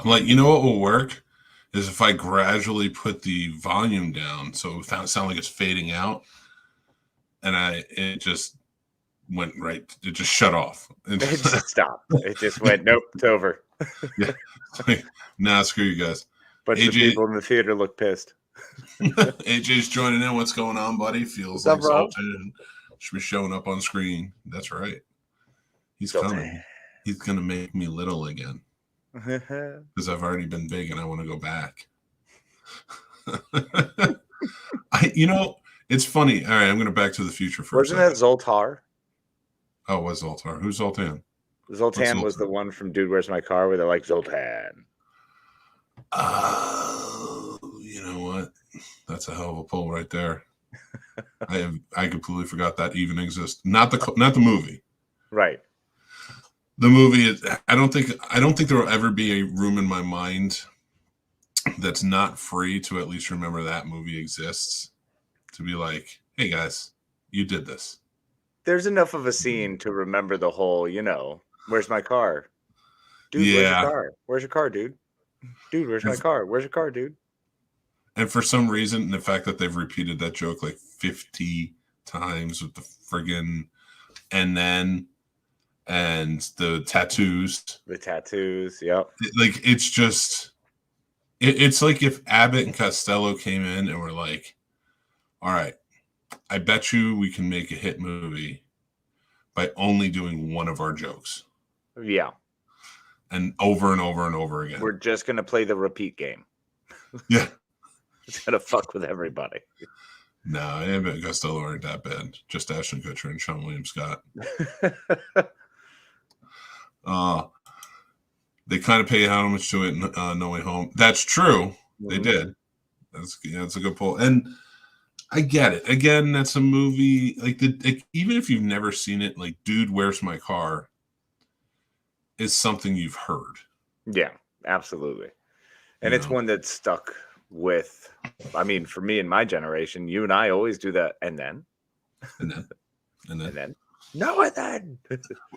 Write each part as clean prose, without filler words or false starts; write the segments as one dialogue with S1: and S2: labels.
S1: I'm like, you know what will work is if I gradually put the volume down so it sound like it's fading out, and it just went right. It just shut off.
S2: It just stopped. It just went, nope, it's over.
S1: Yeah. Like, nah, screw you guys.
S2: But the people in the theater look pissed.
S1: AJ's joining in. What's going on, buddy? Feels like exalted and should be showing up on screen. That's right. He's coming. He's going to make me little again. Because I've already been big and I want to go back. It's funny. All right, I'm going to Back to the Future first.
S2: Wasn't that Zoltar?
S1: Oh, it was Zoltar. Who's Zoltan?
S2: Zoltan was the one from Dude, Where's My Car? Where they're like, Zoltan.
S1: You know what? That's a hell of a pull right there. I completely forgot that even exists. Not the movie.
S2: Right.
S1: The movie is. I don't think there will ever be a room in my mind that's not free to at least remember that movie exists. To be like, hey guys, you did this.
S2: There's enough of a scene to remember the whole. Where's my car? Dude, yeah. Where's your car? Where's your car, dude? Dude, where's my car? Where's your car, dude?
S1: And for some reason, the fact that they've repeated that joke like 50 times with the friggin' and the tattoos.
S2: The tattoos, yep.
S1: It's just, it's like if Abbott and Costello came in and were like, all right, I bet you we can make a hit movie by only doing one of our jokes.
S2: Yeah.
S1: And over and over and over again.
S2: We're just going to play the repeat game.
S1: Yeah.
S2: It's going to fuck with everybody.
S1: No, Abbott and Costello aren't that bad. Just Ashton Kutcher and Sean William Scott. They kind of pay homage to it in No Way Home. That's true. Mm-hmm. They did. That's a good pull. And I get it. Again, that's a movie even if you've never seen it, like Dude, Where's My Car is something you've heard.
S2: Yeah, absolutely. And it's one that stuck with, for me and my generation, you and I always do that. And then. No, and then.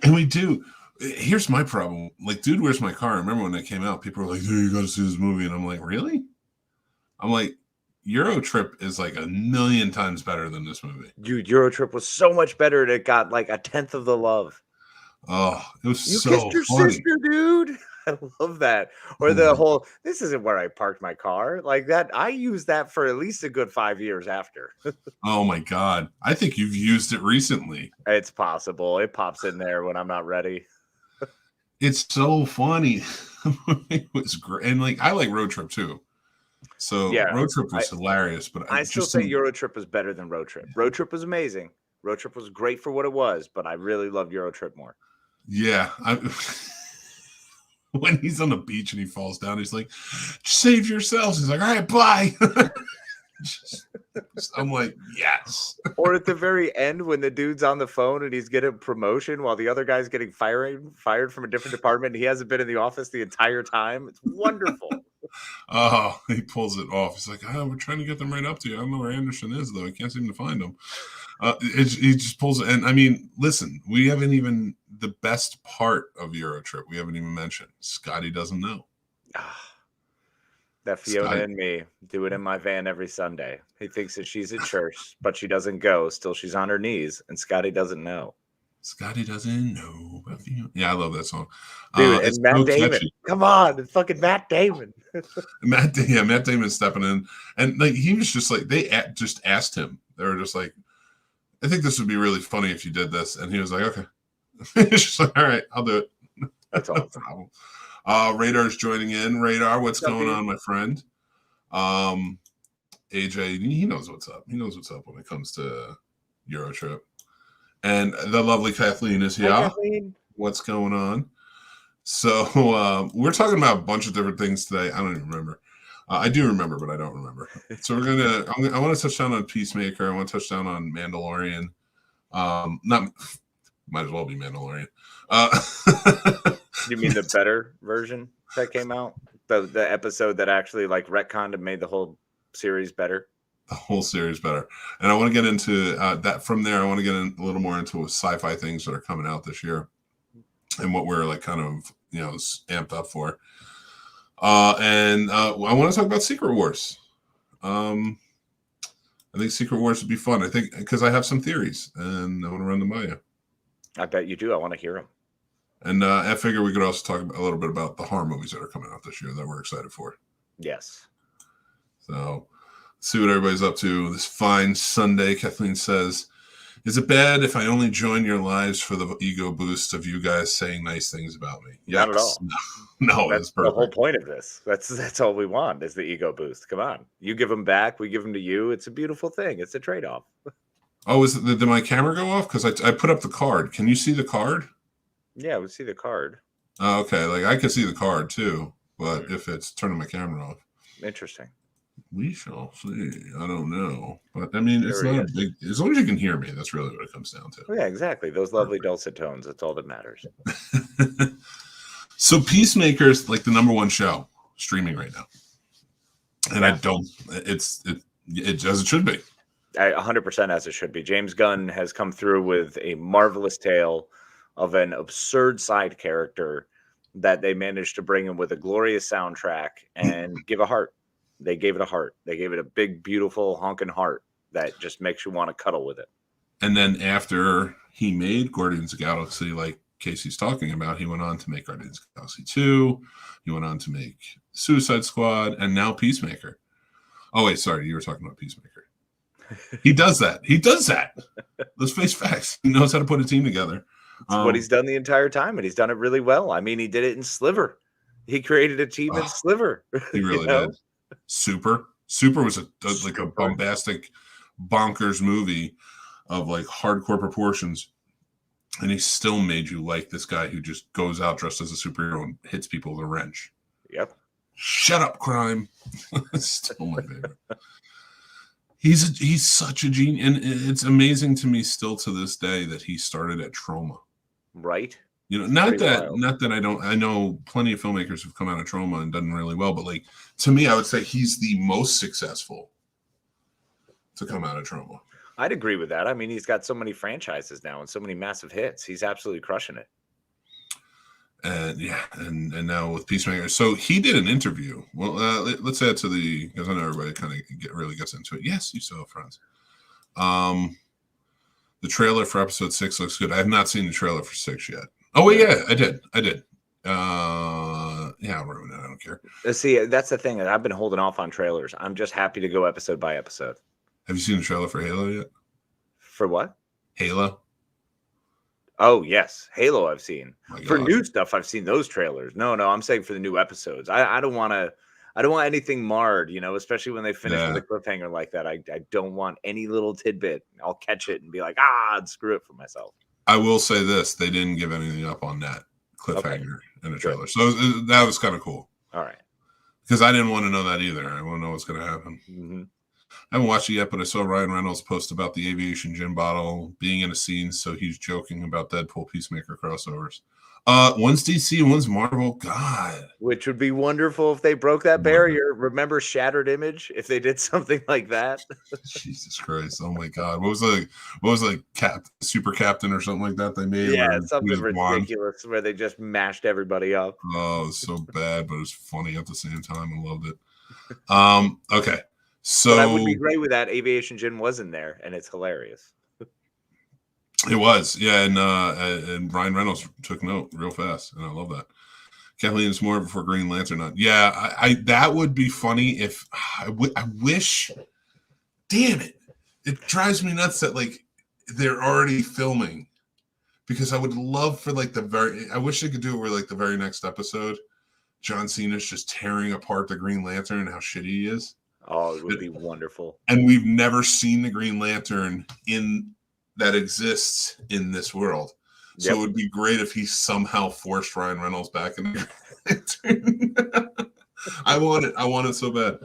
S1: And we do. Here's my problem. Like, Dude, Where's My Car? I remember when that came out, people were like, "Hey, you got to see this movie." And I'm like, really? I'm like, Eurotrip is like 1,000,000 times better than this movie.
S2: Dude, Eurotrip was so much better. It got like 1/10 of the love.
S1: Oh, it was
S2: you
S1: so
S2: kissed your
S1: funny.
S2: Sister, dude. I love that. Or the whole, this isn't where I parked my car. Like that, I used that for at least a good 5 years after.
S1: Oh my God. I think you've used it recently.
S2: It's possible. It pops in there when I'm not ready.
S1: It's so funny. It was great. And I like Road Trip too. So yeah, Road Trip was hilarious, but
S2: I still say Eurotrip was better than Road Trip. Road Trip was amazing. Road Trip was great for what it was, but I really loved Eurotrip more.
S1: Yeah. When he's on the beach and he falls down, he's like, "Save yourselves." He's like, "All right, bye." I'm like, yes.
S2: Or at the very end when the dude's on the phone and he's getting promotion while the other guy's getting fired from a different department. He hasn't been in the office the entire time. It's wonderful.
S1: Oh, he pulls it off. He's like, we're trying to get them right up to you. I don't know where Anderson is, though. I can't seem to find him. He just pulls it. And listen, we haven't even the best part of Eurotrip. We haven't even mentioned. Scotty doesn't know.
S2: That Fiona and me do it in my van every Sunday. He thinks that she's at church, but she doesn't go. Still, she's on her knees, and Scotty doesn't know.
S1: Scotty doesn't know about you. Yeah, I love that song.
S2: Dude,
S1: It's
S2: and Matt
S1: so
S2: Damon.
S1: catchy.
S2: Come on, it's fucking Matt Damon.
S1: Matt Damon stepping in, and like he was just like just asked him. They were just like, I think this would be really funny if you did this, and he was like, okay. He's just like, all right, I'll do it.
S2: That's
S1: No
S2: awesome.
S1: problem. Radar's joining in. Radar, what's going on, my friend? AJ, he knows what's up. He knows what's up when it comes to Eurotrip. And the lovely Kathleen is here.
S2: Hi, Kathleen.
S1: What's going on? So we're talking about a bunch of different things today. I don't even remember. I do remember, but I don't remember. So I want to touch down on Peacemaker. I want to touch down on Mandalorian. Might as well be Mandalorian.
S2: You mean the better version that came out? The episode that actually like retconned and made the whole series better?
S1: The whole series better. And I want to get into that from there. I want to get a little more into sci-fi things that are coming out this year and what we're like kind of, amped up for. And I want to talk about Secret Wars. I think Secret Wars would be fun. I think because I have some theories and I want to run them by you.
S2: I bet you do. I want to hear them.
S1: And I figure we could also talk a little bit about the horror movies that are coming out this year that we're excited for.
S2: Yes.
S1: So see what everybody's up to this fine Sunday. Kathleen says, is it bad if I only join your lives for the ego boost of you guys saying nice things about me?
S2: Not at all.
S1: No,
S2: that's the whole point of this. That's all we want is the ego boost. Come on. You give them back. We give them to you. It's a beautiful thing. It's a trade-off.
S1: Oh, did my camera go off? Because I put up the card. Can you see the card?
S2: Yeah, we see the card.
S1: Oh, okay. Like I can see the card too, but if it's turning my camera off.
S2: Interesting.
S1: We shall see. I don't know. But I mean, it's not a big, as long as you can hear me, that's really what it comes down to.
S2: Oh, yeah, exactly. Those lovely dulcet tones. That's all that matters.
S1: So Peacemaker's like the number one show streaming right now. And I don't, it's as it should be.
S2: 100% as it should be. James Gunn has come through with a marvelous tale of an absurd side character that they managed to bring in with a glorious soundtrack and give a heart. They gave it a heart. They gave it a big, beautiful, honking heart that just makes you want to cuddle with it. And
S1: then after he made Guardians of the Galaxy, like Casey's talking about, he went on to make Guardians of the Galaxy 2. He went on to make Suicide Squad and now Peacemaker. Oh, wait, sorry. You were talking about Peacemaker. He does that. He does that. Let's face facts. He knows how to put a team together.
S2: It's what he's done the entire time, and he's done it really well. I mean, he did it in Sliver. He created a team in Sliver.
S1: He really did. Super was like a bombastic, bonkers movie of like hardcore proportions, and he still made you like this guy who just goes out dressed as a superhero and hits people with a wrench.
S2: Yep.
S1: Shut up, crime. Still my favorite. He's such a genius, and it's amazing to me still to this day that he started at Trauma.
S2: Right.
S1: Not that I know plenty of filmmakers have come out of Trauma and done really well, but like to me, I would say he's the most successful to come out of Trauma.
S2: I'd agree with that. I mean, he's got so many franchises now and so many massive hits. He's absolutely crushing it.
S1: And yeah, and now with Peacemaker. So he did an interview. Well, let's add to because I know everybody kind of really gets into it. Yes, you saw Friends. The trailer for episode 6 looks good. I have not seen the trailer for 6 yet. Oh, wait, yeah, I did. Yeah, I'll ruin it. I don't care.
S2: See, that's the thing. I've been holding off on trailers. I'm just happy to go episode by episode.
S1: Have you seen the trailer for Halo yet?
S2: For what?
S1: Halo.
S2: Oh, yes. Halo I've seen. For new stuff, I've seen those trailers. No, I'm saying for the new episodes. I don't want anything marred, especially when they finish with a cliffhanger like that. I don't want any little tidbit. I'll catch it and be like, and screw it for myself.
S1: I will say this. They didn't give anything up on that cliffhanger in the trailer. So that was kind of cool.
S2: All right.
S1: Because I didn't want to know that either. I want to know what's going to happen.
S2: Mm-hmm.
S1: I haven't watched it yet, but I saw Ryan Reynolds post about the aviation gin bottle being in a scene, so he's joking about Deadpool Peacemaker crossovers. One's DC, one's Marvel. God.
S2: Which would be wonderful if they broke that barrier. Remember Shattered Image? If they did something like that.
S1: Jesus Christ. Oh my God. What was like Super Captain or something like that they made?
S2: Yeah, something ridiculous where they just mashed everybody up.
S1: Oh, it was so bad, but it was funny at the same time. I loved it. Okay. So
S2: but I would be great with that. Aviation Gin was in there, and it's hilarious.
S1: It was, yeah, and Ryan Reynolds took note real fast, and I love that. Kathleen is more before Green Lantern. Yeah, I that would be funny if I wish. Damn it! It drives me nuts that like they're already filming, because I would love for like I wish they could do it where like the very next episode, John Cena's just tearing apart the Green Lantern and how shitty he is.
S2: Oh, it would be wonderful.
S1: And we've never seen the Green Lantern that exists in this world. So it would be great if he somehow forced Ryan Reynolds back in the Green Lantern. I want it so bad.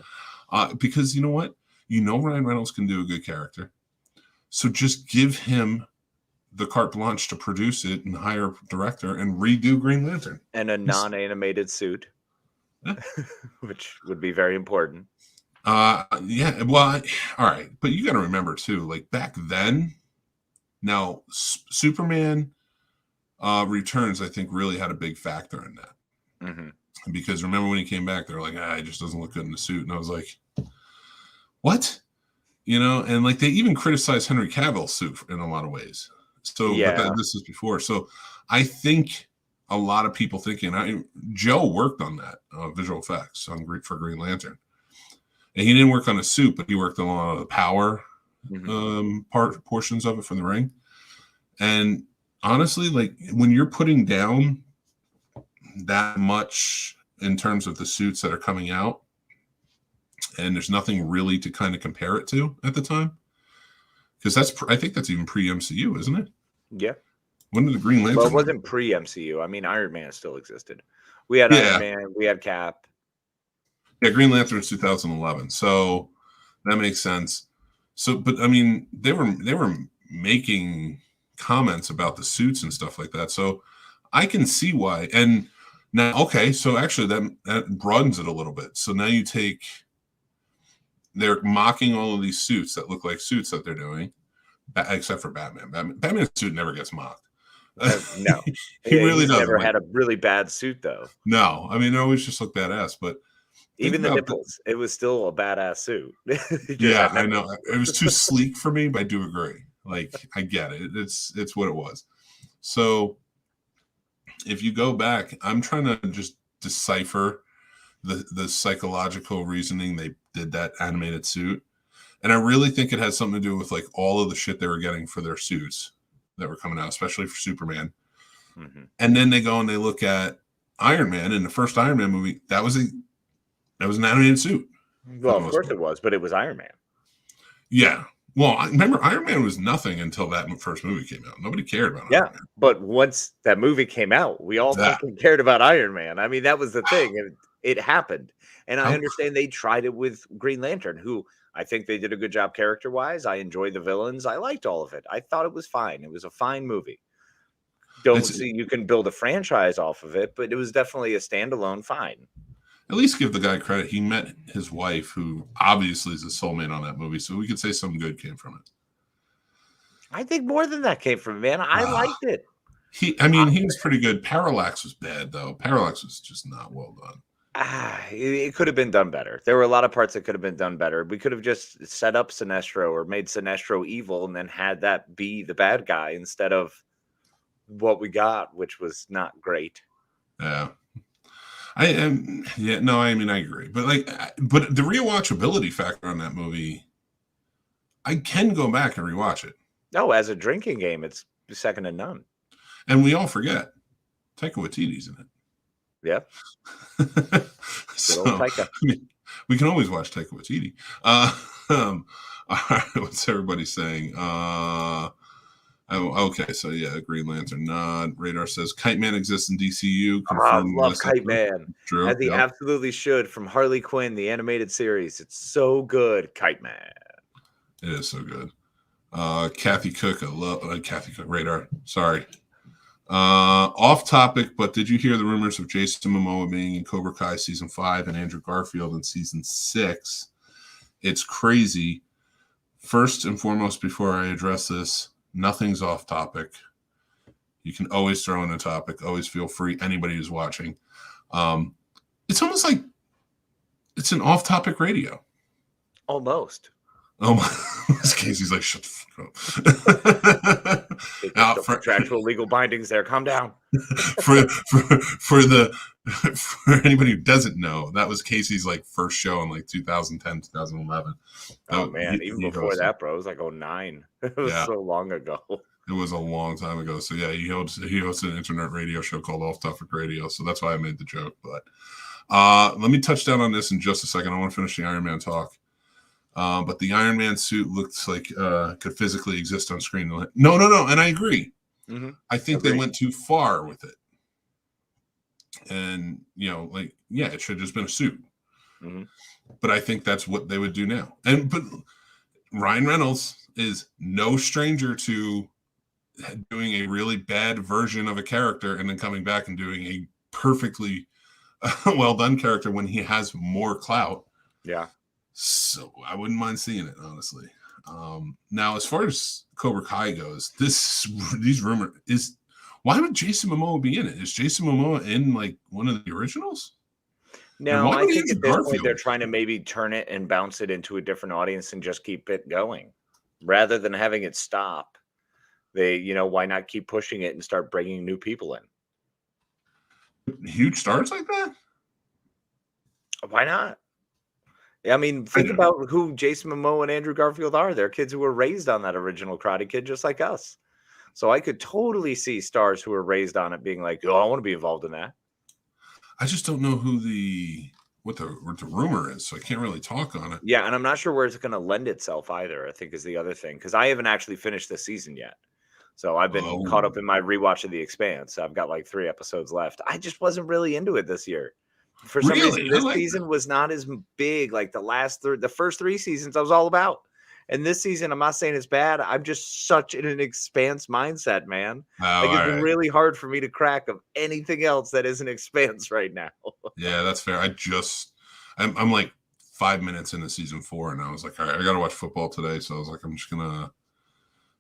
S1: Because you know what? You know Ryan Reynolds can do a good character. So just give him the carte blanche to produce it and hire a director and redo Green Lantern.
S2: And a non-animated suit, which would be very important.
S1: Yeah, well, all right. But you got to remember, too, like back then, now Superman Returns, I think, really had a big factor in that. Mm-hmm. Because remember when he came back, they're like, he just doesn't look good in the suit. And I was like, what? You know, and like they even criticized Henry Cavill's suit in a lot of ways. So this is before. So I think a lot of people thinking, Joe worked on that visual effects for Green Lantern. And he didn't work on a suit, but he worked on a lot of the power portions of it from the ring. And honestly, like when you're putting down that much in terms of the suits that are coming out, and there's nothing really to kind of compare it to at the time, because I think that's even pre-MCU, isn't it?
S2: Yeah.
S1: When did the Green Lantern?
S2: Well, it wasn't pre-MCU. I mean, Iron Man still existed. We had Iron Man. We had Cap.
S1: Yeah, Green Lantern was 2011, so that makes sense. So, but I mean, they were making comments about the suits and stuff like that, so I can see why. And now, okay, so actually that broadens it a little bit. So now they're mocking all of these suits that look like suits that they're doing, except for Batman. Batman's suit never gets mocked.
S2: No,
S1: he really doesn't.
S2: Never had a really bad suit, though.
S1: No, I mean, it always just looked badass, but.
S2: Even the nipples, it was still a badass suit.
S1: Yeah, I know. It was too sleek for me, but I do agree. Like, I get it. It's what it was. So if you go back, I'm trying to just decipher the psychological reasoning they did that animated suit. And I really think it has something to do with like all of the shit they were getting for their suits that were coming out, especially for Superman. Mm-hmm. And then they go and they look at Iron Man. In the first Iron Man movie, that was an animated suit.
S2: Well, of course it was, but it was Iron Man.
S1: Yeah. Well, I remember Iron Man was nothing until that first movie came out. Nobody cared about Iron Man.
S2: But once that movie came out, we all fucking cared about Iron Man. I mean, that was the thing. It happened. And I understand they tried it with Green Lantern, who I think they did a good job character-wise. I enjoyed the villains. I liked all of it. I thought it was fine. It was a fine movie. Don't see you can build a franchise off of it, but it was definitely a standalone fine.
S1: At least give the guy credit. He met his wife, who obviously is a soulmate on that movie, so we could say something good came from it.
S2: I think more than that came from it, man. I liked it.
S1: He was pretty good. Parallax was bad, though. Parallax was just not well done.
S2: It could have been done better. There were a lot of parts that could have been done better. We could have just set up Sinestro or made Sinestro evil and then had that be the bad guy instead of what we got, which was not great.
S1: Yeah. I agree. But the rewatchability factor on that movie, I can go back and rewatch it.
S2: No, as a drinking game, it's second to none. And
S1: we all forget Taika Waititi's in it.
S2: Yeah.
S1: So, we can always watch Taika Waititi. All right, what's everybody saying? Okay, so yeah, Green Lantern nod. Radar says Kite Man exists in DCU.
S2: I love Kite Man. True. As he absolutely should, from Harley Quinn, the animated series. It's so good, Kite Man.
S1: It is so good. Kathy Cook, I love Kathy Cook. Radar, sorry. Off topic, but did you hear the rumors of Jason Momoa being in Cobra Kai season 5 and Andrew Garfield in season 6? It's crazy. First and foremost, before I address this, nothing's off topic. You can always throw in a topic. Always feel free. Anybody who's watching. It's almost like it's an off-topic radio.
S2: Almost.
S1: Oh, Casey's like, shut the fuck up.
S2: think there's still contractual legal bindings there. Calm down.
S1: for anybody who doesn't know, that was Casey's like first show in like 2010, 2011.
S2: Oh man, even before that, bro, it was like 2009. It was so long ago.
S1: It was a long time ago. So yeah, he hosted an internet radio show called Off Topic Radio. So that's why I made the joke. But let me touch down on this in just a second. I want to finish the Iron Man talk. But the Iron Man suit looks like could physically exist on screen. No, and I agree. Mm-hmm. I think they went too far with it. And, it should have just been a suit. Mm-hmm. But I think that's what they would do now. But Ryan Reynolds is no stranger to doing a really bad version of a character and then coming back and doing a perfectly well done character when he has more clout.
S2: Yeah.
S1: So I wouldn't mind seeing it, honestly. Now, as far as Cobra Kai goes, these rumors is why would Jason Momoa be in it? Is Jason Momoa in like one of the originals?
S2: No, I think at this point they're trying to maybe turn it and bounce it into a different audience and just keep it going rather than having it stop. They, why not keep pushing it and start bringing new people in?
S1: Huge stars like that?
S2: Why not? I mean, think about who Jason Momoa and Andrew Garfield are. They're kids who were raised on that original Karate Kid, just like us. So I could totally see stars who were raised on it being like, "Oh, I want to be involved in that."
S1: I just don't know what the rumor is, so I can't really talk on it.
S2: Yeah, and I'm not sure where it's going to lend itself either. I think is the other thing because I haven't actually finished the season yet. So I've been caught up in my rewatch of The Expanse. I've got like 3 episodes left. I just wasn't really into it this year. For some reason, this season was not as big like the first 3 seasons I was all about. And this season, I'm not saying it's bad. I'm just such in an Expanse mindset, man. It's really hard for me to crack of anything else that isn't Expanse right now.
S1: Yeah, that's fair. I'm like 5 minutes into season 4, and I was like, all right, I got to watch football today. So I was like, I'm just gonna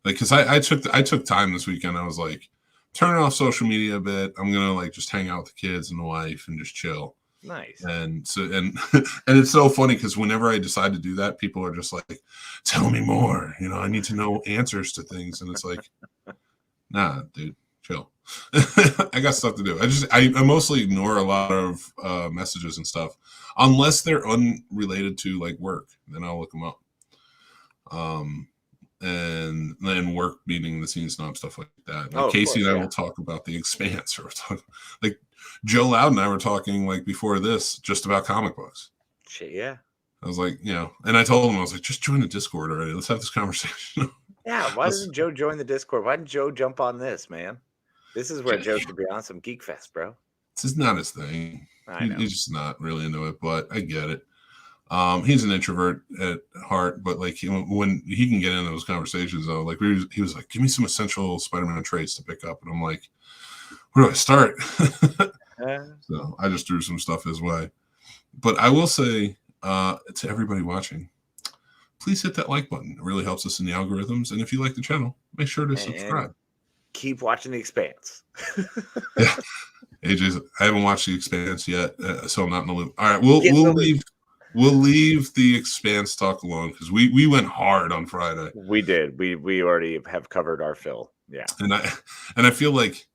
S1: because I took time this weekend. I was like, turning off social media a bit. I'm gonna like just hang out with the kids and the wife and just chill.
S2: Nice.
S1: And so and it's so funny because whenever I decide to do that, people are just like, tell me more. I need to know answers to things. And it's like, nah, dude, chill. I got stuff to do. I mostly ignore a lot of messages and stuff unless they're unrelated to like work. Then I'll look them up. And then work meeting the scene snob stuff like that. Like Casey and I will talk about The Expanse or like Joe Loud and I were talking like before this just about comic books.
S2: Shit, yeah.
S1: I was like, and I told him, I was like, just join the Discord already. Let's have this conversation.
S2: Yeah, why doesn't Joe join the Discord? Why didn't Joe jump on this, man? This is where Joe should be on some Geek Fest, bro.
S1: This is not his thing.
S2: I know.
S1: He's just not really into it, but I get it. He's an introvert at heart, but like when he can get into those conversations, though, like he was like, "Give me some essential Spider-Man traits to pick up," and I'm like, "Where do I start?" So I just threw some stuff his way. But I will say to everybody watching, please hit that like button. It really helps us in the algorithms. And if you like the channel, make sure to subscribe.
S2: Keep watching The Expanse.
S1: Yeah, AJ's. I haven't watched The Expanse yet, so I'm not in the loop. All right, we'll leave. We'll leave The Expanse talk alone because we went hard on Friday.
S2: We did. We already have covered our fill. Yeah. And
S1: I feel like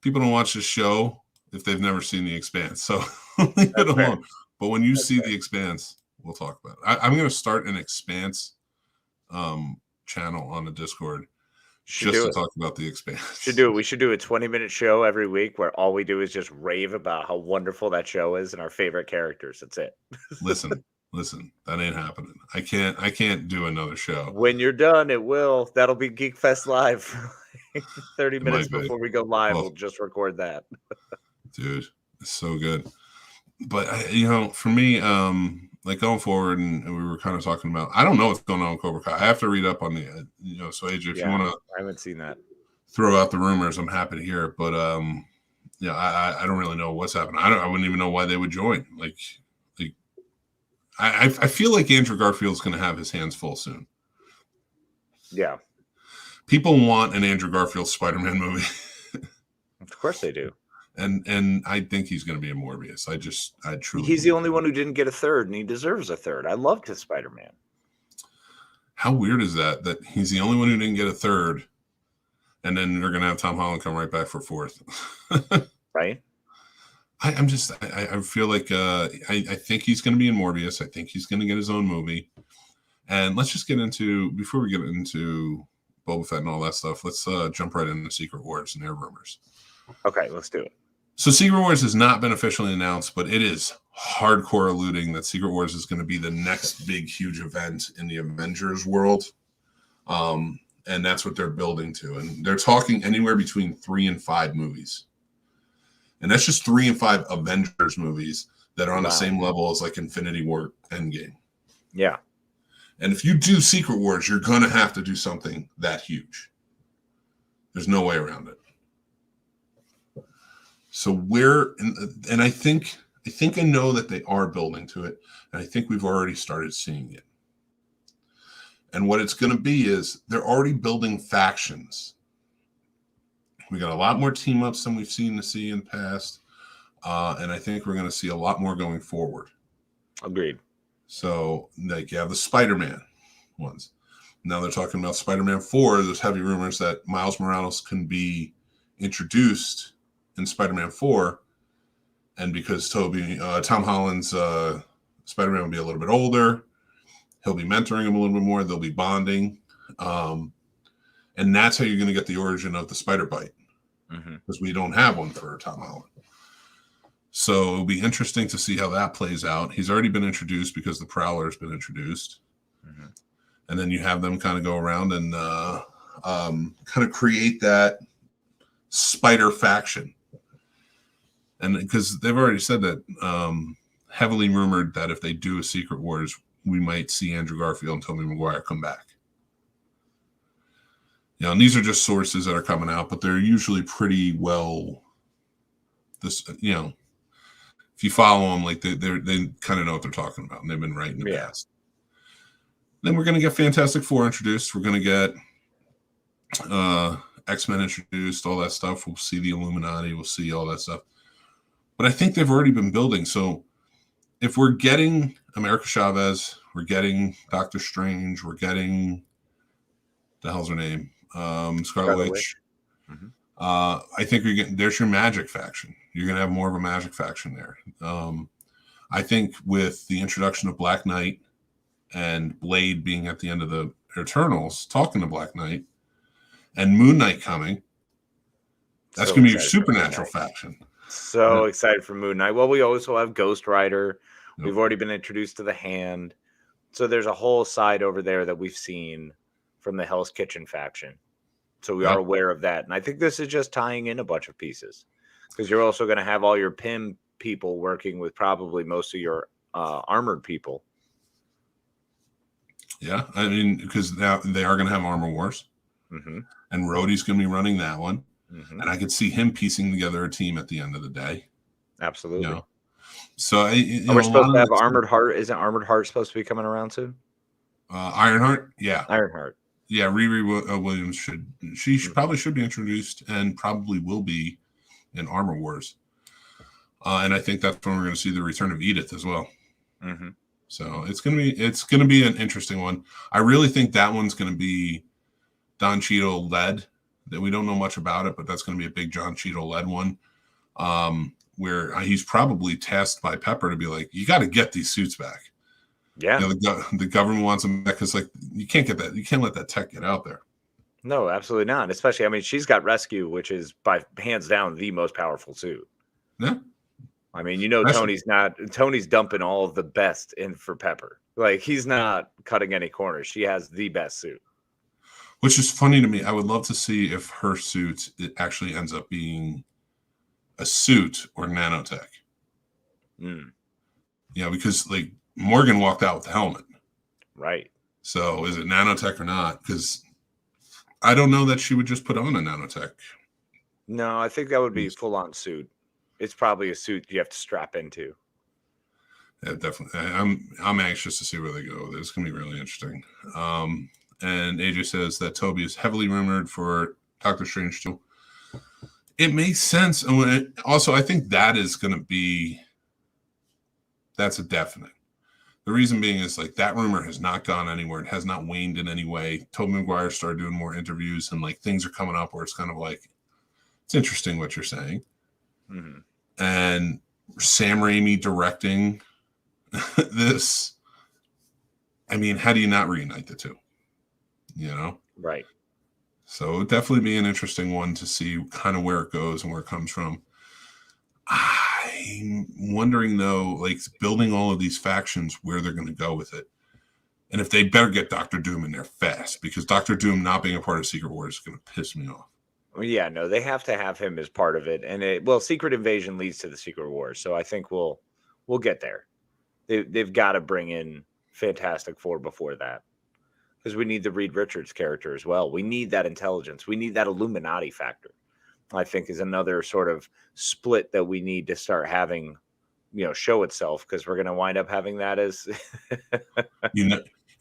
S1: people don't watch the show if they've never seen The Expanse. So leave it alone. But when you see The Expanse, we'll talk about it. I'm going to start an Expanse channel on the Discord just to talk about The Expanse.
S2: Should do it. We should do a 20-minute show every week where all we do is just rave about how wonderful that show is and our favorite characters. That's it.
S1: Listen, that ain't happening. I can't do another show.
S2: When you're done, it will. That'll be Geek Fest Live. 30 minutes before we go live, we'll just record that. Dude,
S1: it's so good. But for me, like going forward, and we were kind of talking about, I don't know what's going on with Cobra Kai. I have to read up on the, so AJ, if you want to,
S2: I haven't seen that.
S1: Throw out the rumors. I'm happy to hear it, but I don't really know what's happening. I wouldn't even know why they would join. I feel like Andrew Garfield's going to have his hands full soon.
S2: Yeah,
S1: people want an Andrew Garfield Spider-Man movie.
S2: Of course they do.
S1: And I think he's going to be a Morbius. I truly.
S2: He's the only one who didn't get a third, and he deserves a third. I loved his Spider-Man.
S1: How weird is that? That he's the only one who didn't get a third, And then they're going to have Tom Holland come right back for fourth.
S2: Right.
S1: I feel like I think he's going to be in Morbius. I think he's going to get his own movie. And let's just get into, before we get into Boba Fett and all that stuff, let's jump right into Secret Wars and their rumors.
S2: Okay, let's do it.
S1: So Secret Wars has not been officially announced, but it is hardcore alluding that Secret Wars is going to be the next big, huge event in the Avengers world. And that's what they're building to. And they're talking anywhere between 3 and 5 movies. And that's just 3 and 5 Avengers movies that are on the same level as like Infinity War Endgame.
S2: Yeah.
S1: And if you do Secret Wars, you're going to have to do something that huge. There's no way around it. So and I think I know that they are building to it. And I think we've already started seeing it. And what it's going to be is they're already building factions. We got a lot more team ups than we've seen in the past. And I think we're going to see a lot more going forward.
S2: Agreed.
S1: So, like, you have the Spider-Man ones. Now they're talking about Spider-Man 4. There's heavy rumors that Miles Morales can be introduced in Spider-Man 4. And because Tom Holland's Spider-Man will be a little bit older, he'll be mentoring him a little bit more. They'll be bonding. And that's how you're going to get the origin of the Spider-Bite. Because we don't have one for Tom Holland. So it'll be interesting to see how that plays out. He's already been introduced because the Prowler's been introduced. And then you have them kind of go around and kind of create that spider faction. And because they've already said that, heavily rumored that if they do a Secret Wars, we might see Andrew Garfield and Tobey Maguire come back. And these are just sources that are coming out, but they're usually pretty well. If you follow them, like they kind of know what they're talking about, and they've been right in the past. Then we're going to get Fantastic Four introduced. We're going to get X-Men introduced, all that stuff. We'll see the Illuminati. We'll see all that stuff. But I think they've already been building. So if we're getting America Chavez, we're getting Doctor Strange, we're getting the hell's her name, Scarlet Witch. I think there's your Magic faction. You're going to have more of a Magic faction there. I think with the introduction of Black Knight and Blade being at the end of the Eternals, talking to Black Knight, and Moon Knight coming, that's going to be your supernatural faction.
S2: So excited for Moon Knight. Well, we also have Ghost Rider. We've already been introduced to the Hand. So there's a whole side over there that we've seen from the Hell's Kitchen faction. So we are aware of that. And I think this is just tying in a bunch of pieces. Because you're also going to have all your PIM people working with probably most of your armored people.
S1: Yeah, I mean, because now they are going to have Armor Wars. And Rhodey's going to be running that one. And I could see him piecing together a team at the end of the day.
S2: Absolutely.
S1: So
S2: we're supposed to have Armored Heart. Isn't Armored Heart supposed to be coming around soon?
S1: Ironheart? Yeah.
S2: Ironheart.
S1: Yeah, Riri Williams probably should be introduced and probably will be in Armor Wars. And I think that's when we're going to see the return of Edith as well. So it's going to be an interesting one. I really think that one's going to be Don Cheadle led. That we don't know much about it, but that's going to be a big John Cheadle led one, where he's probably tasked by Pepper to be like, you got to get these suits back. Yeah, the government wants them back because like you can't get that, you can't let that tech get out there.
S2: No, absolutely not. Especially, I mean, she's got Rescue, which is by hands down the most powerful suit.
S1: Yeah,
S2: I mean, Tony's dumping all of the best in for Pepper. Like he's not cutting any corners. She has the best suit.
S1: Which is funny to me. I would love to see if her suit it actually ends up being a suit or nanotech. Because like Morgan walked out with the helmet.
S2: Right.
S1: So is it nanotech or not? Because I don't know that she would just put on a nanotech.
S2: No, I think that would be full on suit. It's probably a suit you have to strap into.
S1: Yeah, definitely. I'm anxious to see where they go. It's going to be really interesting. And AJ says that Toby is heavily rumored for Doctor Strange 2. It makes sense. And also, I think that is going to be, that's a definite. The reason being is like that rumor has not gone anywhere. It has not waned in any way. Tobey Maguire started doing more interviews, and like things are coming up where it's kind of like, it's interesting what you're saying.
S2: Mm-hmm.
S1: And Sam Raimi directing this. I mean, how do you not reunite the two? You know?
S2: Right.
S1: So it would definitely be an interesting one to see kind of where it goes and where it comes from. I'm wondering though, like building all of these factions, where they're going to go with it. And if they better get Doctor Doom in there fast, because Doctor Doom not being a part of Secret Wars is going to piss me off.
S2: Well, yeah, no, they have to have him as part of it. And Secret Invasion leads to the Secret Wars. So I think we'll get there. They've got to bring in Fantastic Four before that. Because we need the Reed Richards character as well. We need that intelligence. We need that Illuminati factor, I think, is another sort of split that we need to start having, show itself, because we're going to wind up having that as
S1: you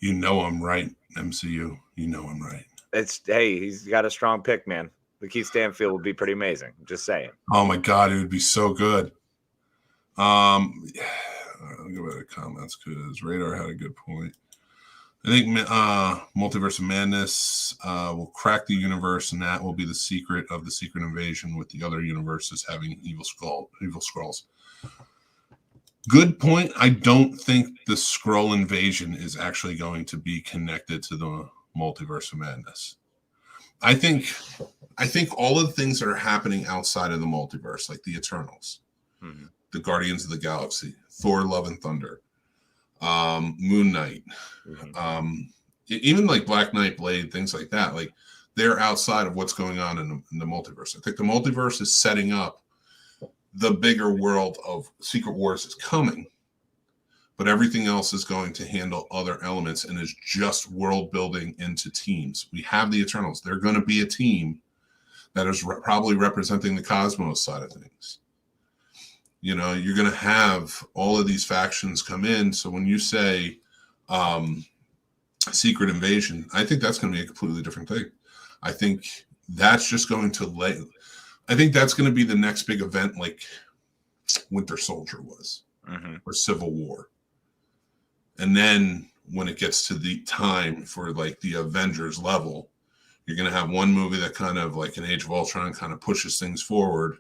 S1: know I'm right, MCU. You know I'm right.
S2: Hey, he's got a strong pick, man. Lakeith Stanfield would be pretty amazing. Just saying.
S1: Oh my God, it would be so good. I'll go back to comments because Radar had a good point. I think Multiverse of Madness will crack the universe, and that will be the secret of the Secret Invasion, with the other universes having evil Skrulls. Good point. I don't think the Skrull invasion is actually going to be connected to the Multiverse of Madness. I think all of the things that are happening outside of the multiverse, like the Eternals, the Guardians of the Galaxy, Thor: Love and Thunder, Moon Knight, even like Black Knight, Blade, things like that, like they're outside of what's going on in the multiverse. I think the multiverse is setting up the bigger world of Secret Wars is coming, but everything else is going to handle other elements and is just world building into teams. We have the Eternals. They're going to be a team that is probably representing the cosmos side of things. You're going to have all of these factions come in. So when you say Secret Invasion, I think that's going to be a completely different thing. I think that's just going to I think that's going to be the next big event, like Winter Soldier was, or Civil War. And then when it gets to the time for like the Avengers level, you're going to have one movie that kind of like an Age of Ultron kind of pushes things forward,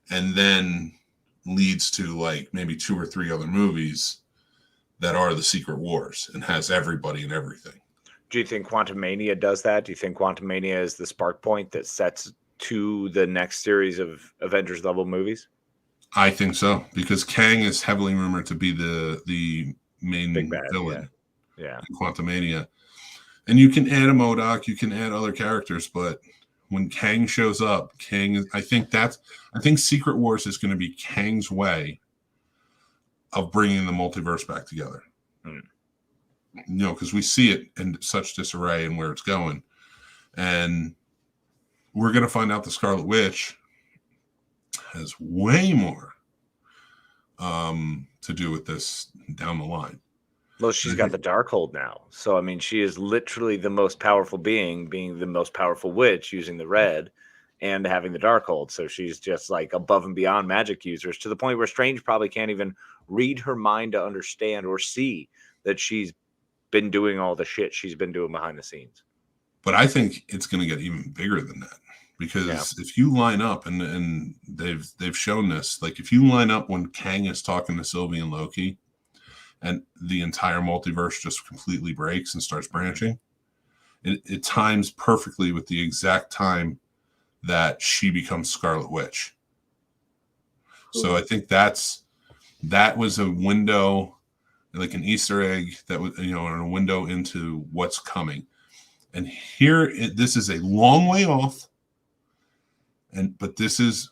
S1: and then leads to like maybe 2 or 3 other movies that are the Secret Wars and has everybody and everything.
S2: Do you think Quantumania does that? Do you think Quantumania is the spark point that sets to the next series of Avengers level movies?
S1: I think so, because Kang is heavily rumored to be the main villain in Quantumania. And you can add a MODOK, you can add other characters, but when Kang shows up, I think Secret Wars is going to be Kang's way of bringing the multiverse back together. Because we see it in such disarray and where it's going. And we're going to find out the Scarlet Witch has way more to do with this down the line.
S2: Well, she's got the Darkhold now. So, I mean, she is literally the most powerful being the most powerful witch using the red and having the Darkhold. So she's just like above and beyond magic users, to the point where Strange probably can't even read her mind to understand or see that she's been doing all the shit she's been doing behind the scenes.
S1: But I think it's going to get even bigger than that, because if you line up, and they've shown this, like if you line up when Kang is talking to Sylvie and Loki, and the entire multiverse just completely breaks and starts branching, it times perfectly with the exact time that she becomes Scarlet Witch. So I think that was a window, like an Easter egg that was, and a window into what's coming. And here, this is a long way off. But this is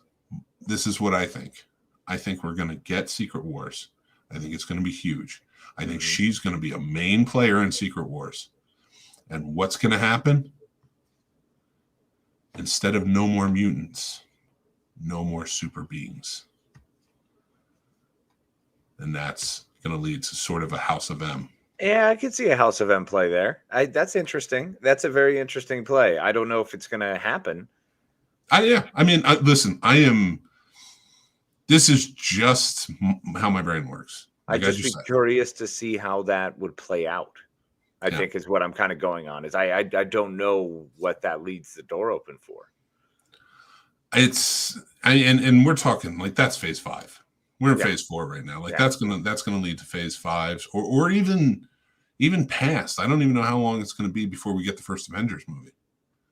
S1: what I think. I think we're going to get Secret Wars. I think it's going to be huge. I think she's going to be a main player in Secret Wars. And what's going to happen? Instead of no more mutants, no more super beings. And that's going to lead to sort of a House of M.
S2: Yeah, I could see a House of M play there. That's interesting. That's a very interesting play. I don't know if it's going to happen.
S1: Listen, this is just how my brain works.
S2: I'd just be curious to see how that would play out. I think is what I'm kind of going on. Is I don't know what that leaves the door open for.
S1: And we're talking like that's phase 5. We're in phase 4 right now. Like that's gonna lead to phase 5 or even past. I don't even know how long it's gonna be before we get the first Avengers movie.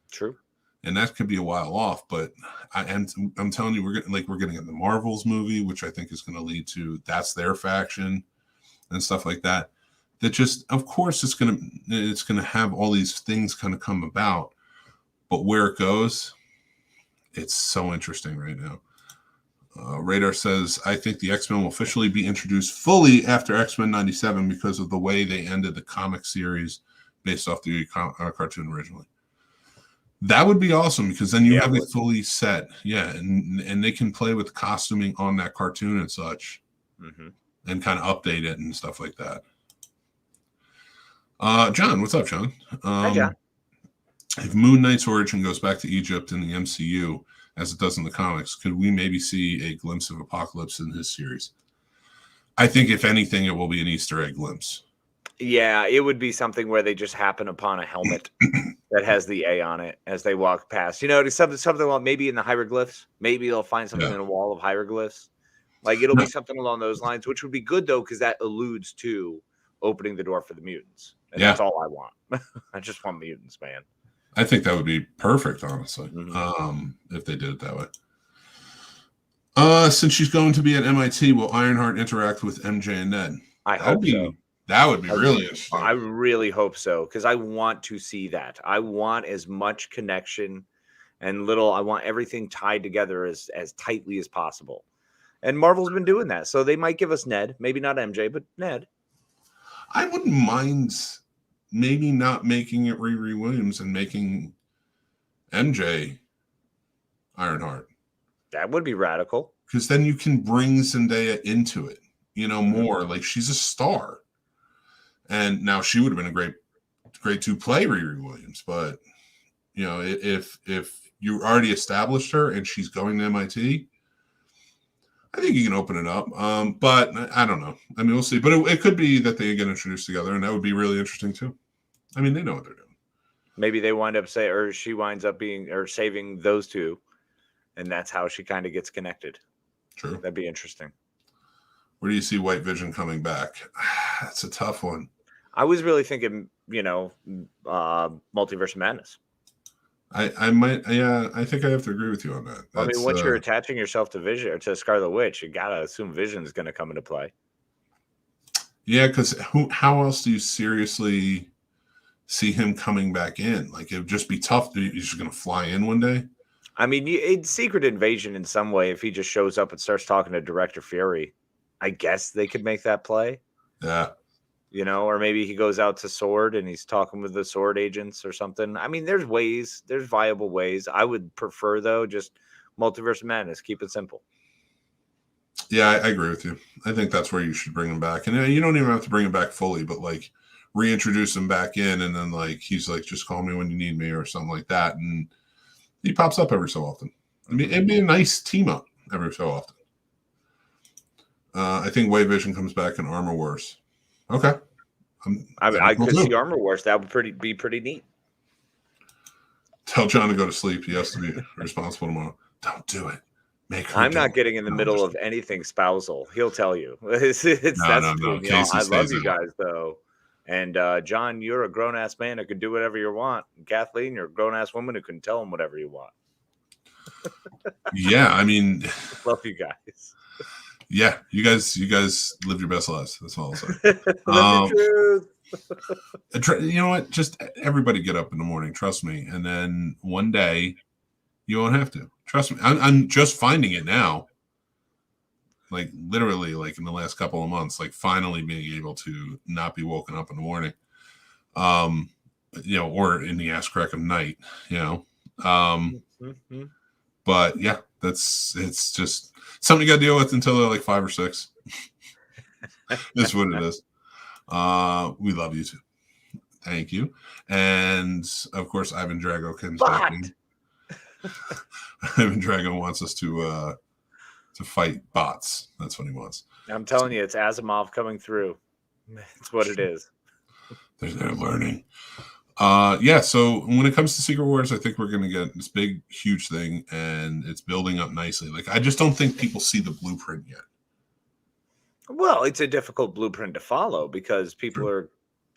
S2: True.
S1: And that could be a while off, but I'm telling you, we're getting the Marvels movie, which I think is going to lead to that's their faction and stuff like that. That just, of course, it's going to have all these things kind of come about, but where it goes, it's so interesting right now. Radar says, I think the X-Men will officially be introduced fully after X-Men 97 because of the way they ended the comic series based off the cartoon originally. That would be awesome because then you have it fully set. Yeah, and they can play with costuming on that cartoon and such and kind of update it and stuff like that. John, what's up, John?
S2: Hi, John.
S1: If Moon Knight's origin goes back to Egypt in the MCU, as it does in the comics, could we maybe see a glimpse of Apocalypse in this series? I think, if anything, it will be an Easter egg glimpse.
S2: Yeah, it would be something where they just happen upon a helmet that has the A on it as they walk past. You know, something along, maybe in the hieroglyphs. Maybe they'll find something in a wall of hieroglyphs. Like, it'll be something along those lines, which would be good, though, because that alludes to opening the door for the mutants. And that's all I want. I just want mutants, man.
S1: I think that would be perfect, honestly, if they did it that way. Since she's going to be at MIT, will Ironheart interact with MJ and Ned?
S2: I hope so.
S1: That would be really interesting.
S2: I really hope so, because I want to see that. I want as much connection and I want everything tied together as tightly as possible. And Marvel's been doing that. So they might give us Ned. Maybe not MJ, but Ned.
S1: I wouldn't mind maybe not making it Riri Williams and making MJ Ironheart.
S2: That would be radical.
S1: Because then you can bring Zendaya into it, more. Like, she's a star. And now she would have been a great to play Riri Williams. But, if you already established her and she's going to MIT, I think you can open it up. But I don't know. I mean, we'll see. But it could be that they get introduced together, and that would be really interesting too. I mean, they know what they're doing.
S2: Maybe they wind up she winds up saving those two, and that's how she kind of gets connected.
S1: True.
S2: That'd be interesting.
S1: Where do you see White Vision coming back? That's a tough one.
S2: I was really thinking, Multiverse Madness.
S1: I might, I think I have to agree with you on that.
S2: I mean, once you're attaching yourself to Vision or to Scarlet Witch, you gotta assume Vision is going to come into play.
S1: Yeah, because how else do you seriously see him coming back in? Like, it would just be tough. He's just going to fly in one day.
S2: I mean, it's Secret Invasion in some way. If he just shows up and starts talking to Director Fury, I guess they could make that play.
S1: Yeah.
S2: Or maybe he goes out to Sword and he's talking with the Sword agents or something. I mean, there's viable ways. I would prefer, though, just Multiverse Madness. Keep it simple.
S1: Yeah, I agree with you. I think that's where you should bring him back. And you don't even have to bring him back fully, but like reintroduce him back in. And then like, he's like, just call me when you need me or something like that. And he pops up every so often. I mean, it'd be a nice team up every so often. I think White Vision comes back in Armor Wars. Okay.
S2: I could see Armor Wars. That would be pretty neat.
S1: Tell John to go to sleep. He has to be responsible tomorrow. Don't do it.
S2: I'm not getting in the middle of anything spousal. He'll tell you.
S1: No.
S2: I love you guys, though. And John, you're a grown-ass man who can do whatever you want. And Kathleen, you're a grown-ass woman who can tell him whatever you want.
S1: Yeah, I mean...
S2: Love you guys.
S1: Yeah, you guys live your best lives. That's all I'll say. You know what? Just everybody get up in the morning. Trust me. And then one day, you won't have to. Trust me. I'm just finding it now. Like literally, like in the last couple of months, like finally being able to not be woken up in the morning, or in the ass crack of night, But yeah, it's just something you got to deal with until they're like 5 or 6. That's what it is. We love you too. Thank you. And of course, Ivan Drago comes back in. Ivan Drago wants us to fight bots. That's what he wants.
S2: I'm telling you, it's Asimov coming through. It's what it is.
S1: They're learning. Yeah, so when it comes to Secret Wars, I think we're going to get this big, huge thing, and it's building up nicely. Like, I just don't think people see the blueprint yet.
S2: Well, it's a difficult blueprint to follow because people are.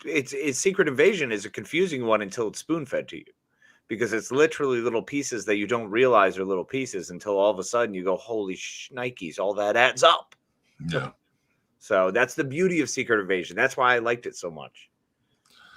S2: It's Secret Invasion is a confusing one until it's spoon fed to you, because it's literally little pieces that you don't realize are little pieces until all of a sudden you go, holy shnikes, all that adds up.
S1: Yeah.
S2: So that's the beauty of Secret Invasion. That's why I liked it so much.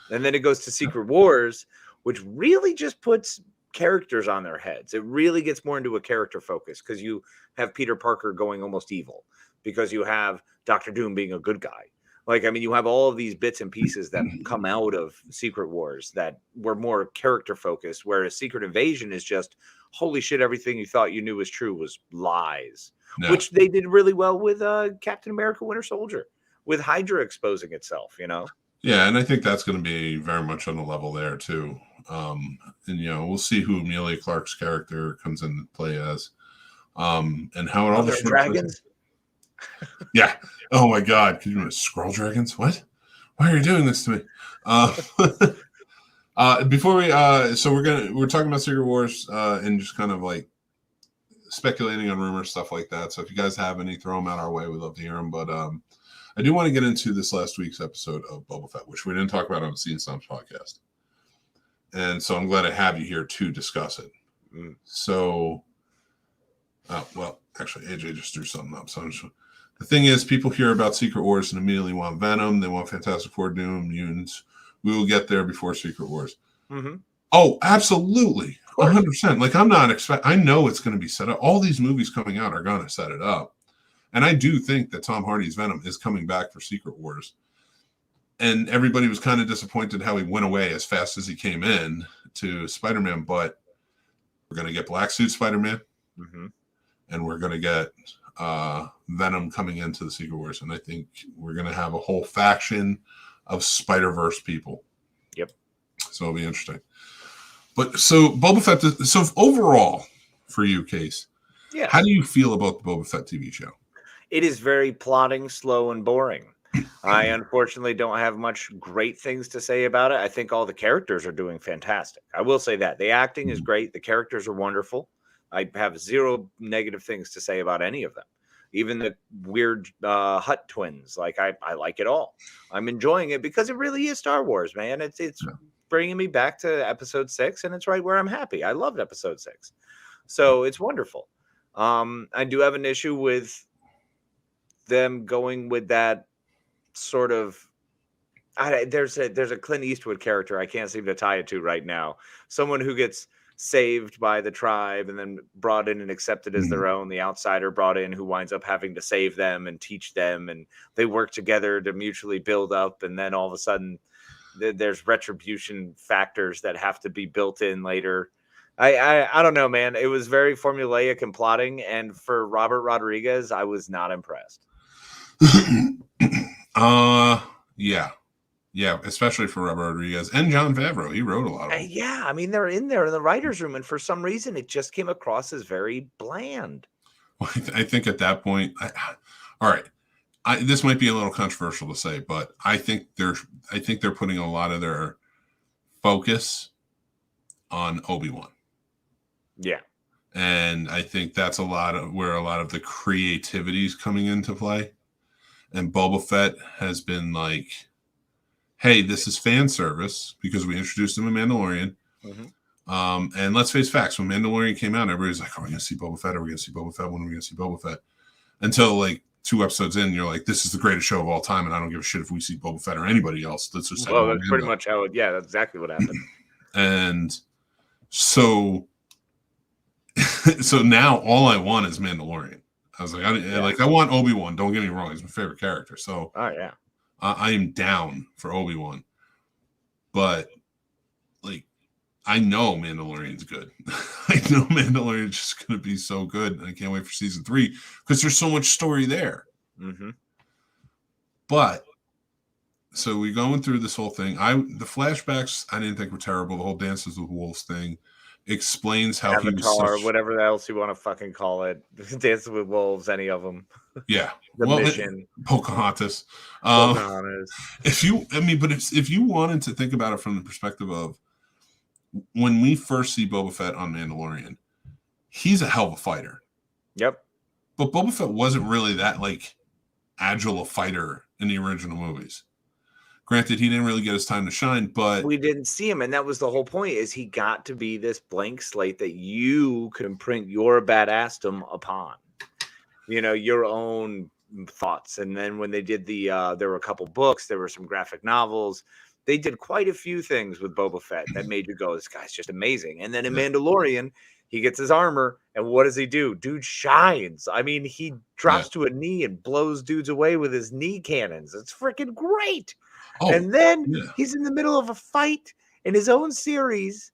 S2: And then it goes to Secret Wars, which really just puts characters on their heads. It really gets more into a character focus because you have Peter Parker going almost evil, because you have Doctor Doom being a good guy. Like, I mean, you have all of these bits and pieces that come out of Secret Wars that were more character focused, whereas Secret Invasion is just, holy shit, everything you thought you knew was true was lies, which they did really well with Captain America Winter Soldier, with Hydra exposing itself, you know?
S1: Yeah, and I think that's going to be very much on the level there, too. And, you know, we'll see who Emilia Clarke's character comes into play as. And how it all
S2: Other dragons?
S1: Yeah. Oh my God. Can you remember Skrull dragons? What? Why are you doing this to me? Before we so we're talking about Secret Wars and just kind of like speculating on rumors, stuff like that. So if you guys have any, throw them out our way. We'd love to hear them. But I do want to get into this last week's episode of Boba Fett, which we didn't talk about on the Scene Snobs podcast. And so I'm glad I have you here to discuss it. So, well, actually, AJ just threw something up. So the thing is, people hear about Secret Wars and immediately want Venom. They want Fantastic Four, Doom, mutants. We will get there before Secret Wars.
S2: Mm-hmm.
S1: Oh, absolutely. 100%. Like, I'm not I know it's going to be set up. All these movies coming out are going to set it up. And I do think that Tom Hardy's Venom is coming back for Secret Wars. And everybody was kind of disappointed how he went away as fast as he came in to Spider-Man. But we're going to get Black Suit Spider-Man.
S2: Mm-hmm.
S1: And we're going to get Venom coming into the Secret Wars. And I think we're going to have a whole faction of Spider-Verse people.
S2: Yep.
S1: So it'll be interesting. But so Boba Fett, so overall for you, Case, how do you feel about the Boba Fett TV show?
S2: It is very plotting, slow, and boring. I unfortunately don't have much great things to say about it. I think all the characters are doing fantastic. I will say that. The acting is great. The characters are wonderful. I have zero negative things to say about any of them. Even the weird Hutt twins. Like, I like it all. I'm enjoying it because it really is Star Wars, man. It's bringing me back to episode 6, and it's right where I'm happy. I loved episode 6. So it's wonderful. I do have an issue with them going with that sort of there's a Clint Eastwood character I can't seem to tie it to right now. Someone who gets saved by the tribe and then brought in and accepted as their own, the outsider brought in who winds up having to save them and teach them, and they work together to mutually build up, and then all of a sudden there's retribution factors that have to be built in later. I don't know, man. It was very formulaic and plotting, and for Robert Rodriguez, I was not impressed.
S1: Yeah, especially for Robert Rodriguez and Jon Favreau. He wrote a lot of them.
S2: Yeah, I mean, they're in there in the writer's room, and for some reason, it just came across as very bland.
S1: Well, I think at that point, all right, this might be a little controversial to say, but I think they're putting a lot of their focus on Obi-Wan.
S2: Yeah.
S1: And I think that's where a lot of the creativity is coming into play. And Boba Fett has been like, hey, this is fan service because we introduced him in Mandalorian. Mm-hmm. And let's face facts. When Mandalorian came out, everybody's like, are we going to see Boba Fett? Are we going to see Boba Fett? When are we going to see Boba Fett? Until like 2 episodes in, you're like, this is the greatest show of all time. And I don't give a shit if we see Boba Fett or anybody else. That's just
S2: that's pretty much how that's exactly what happened.
S1: And so now all I want is Mandalorian. I was like, I want Obi-Wan. Don't get me wrong. He's my favorite character. So I am down for Obi-Wan. But like, I know Mandalorian's good. I know Mandalorian's just going to be so good. And I can't wait for season 3 because there's so much story there.
S2: Mm-hmm.
S1: But so we're going through this whole thing. The flashbacks I didn't think were terrible. The whole Dances with Wolves thing. explains how he was
S2: Avatar,
S1: such.
S2: whatever else you want to fucking call it. Dancing with Wolves, any of them.
S1: Yeah.
S2: The Mission.
S1: Pocahontas.
S2: Pocahontas.
S1: If you wanted to think about it from the perspective of when we first see Boba Fett on Mandalorian, he's a hell of a fighter.
S2: Yep.
S1: But Boba Fett wasn't really that like agile a fighter in the original movies. Granted, he didn't really get his time to shine, but
S2: we didn't see him, and that was the whole point. Is he got to be this blank slate that you could imprint your badassdom upon, your own thoughts. And then when they did there were a couple books, there were some graphic novels. They did quite a few things with Boba Fett that made you go, "This guy's just amazing." And then in Mandalorian, he gets his armor, and what does he do? Dude shines. I mean, he drops to a knee and blows dudes away with his knee cannons. It's freaking great. And then he's in the middle of a fight in his own series,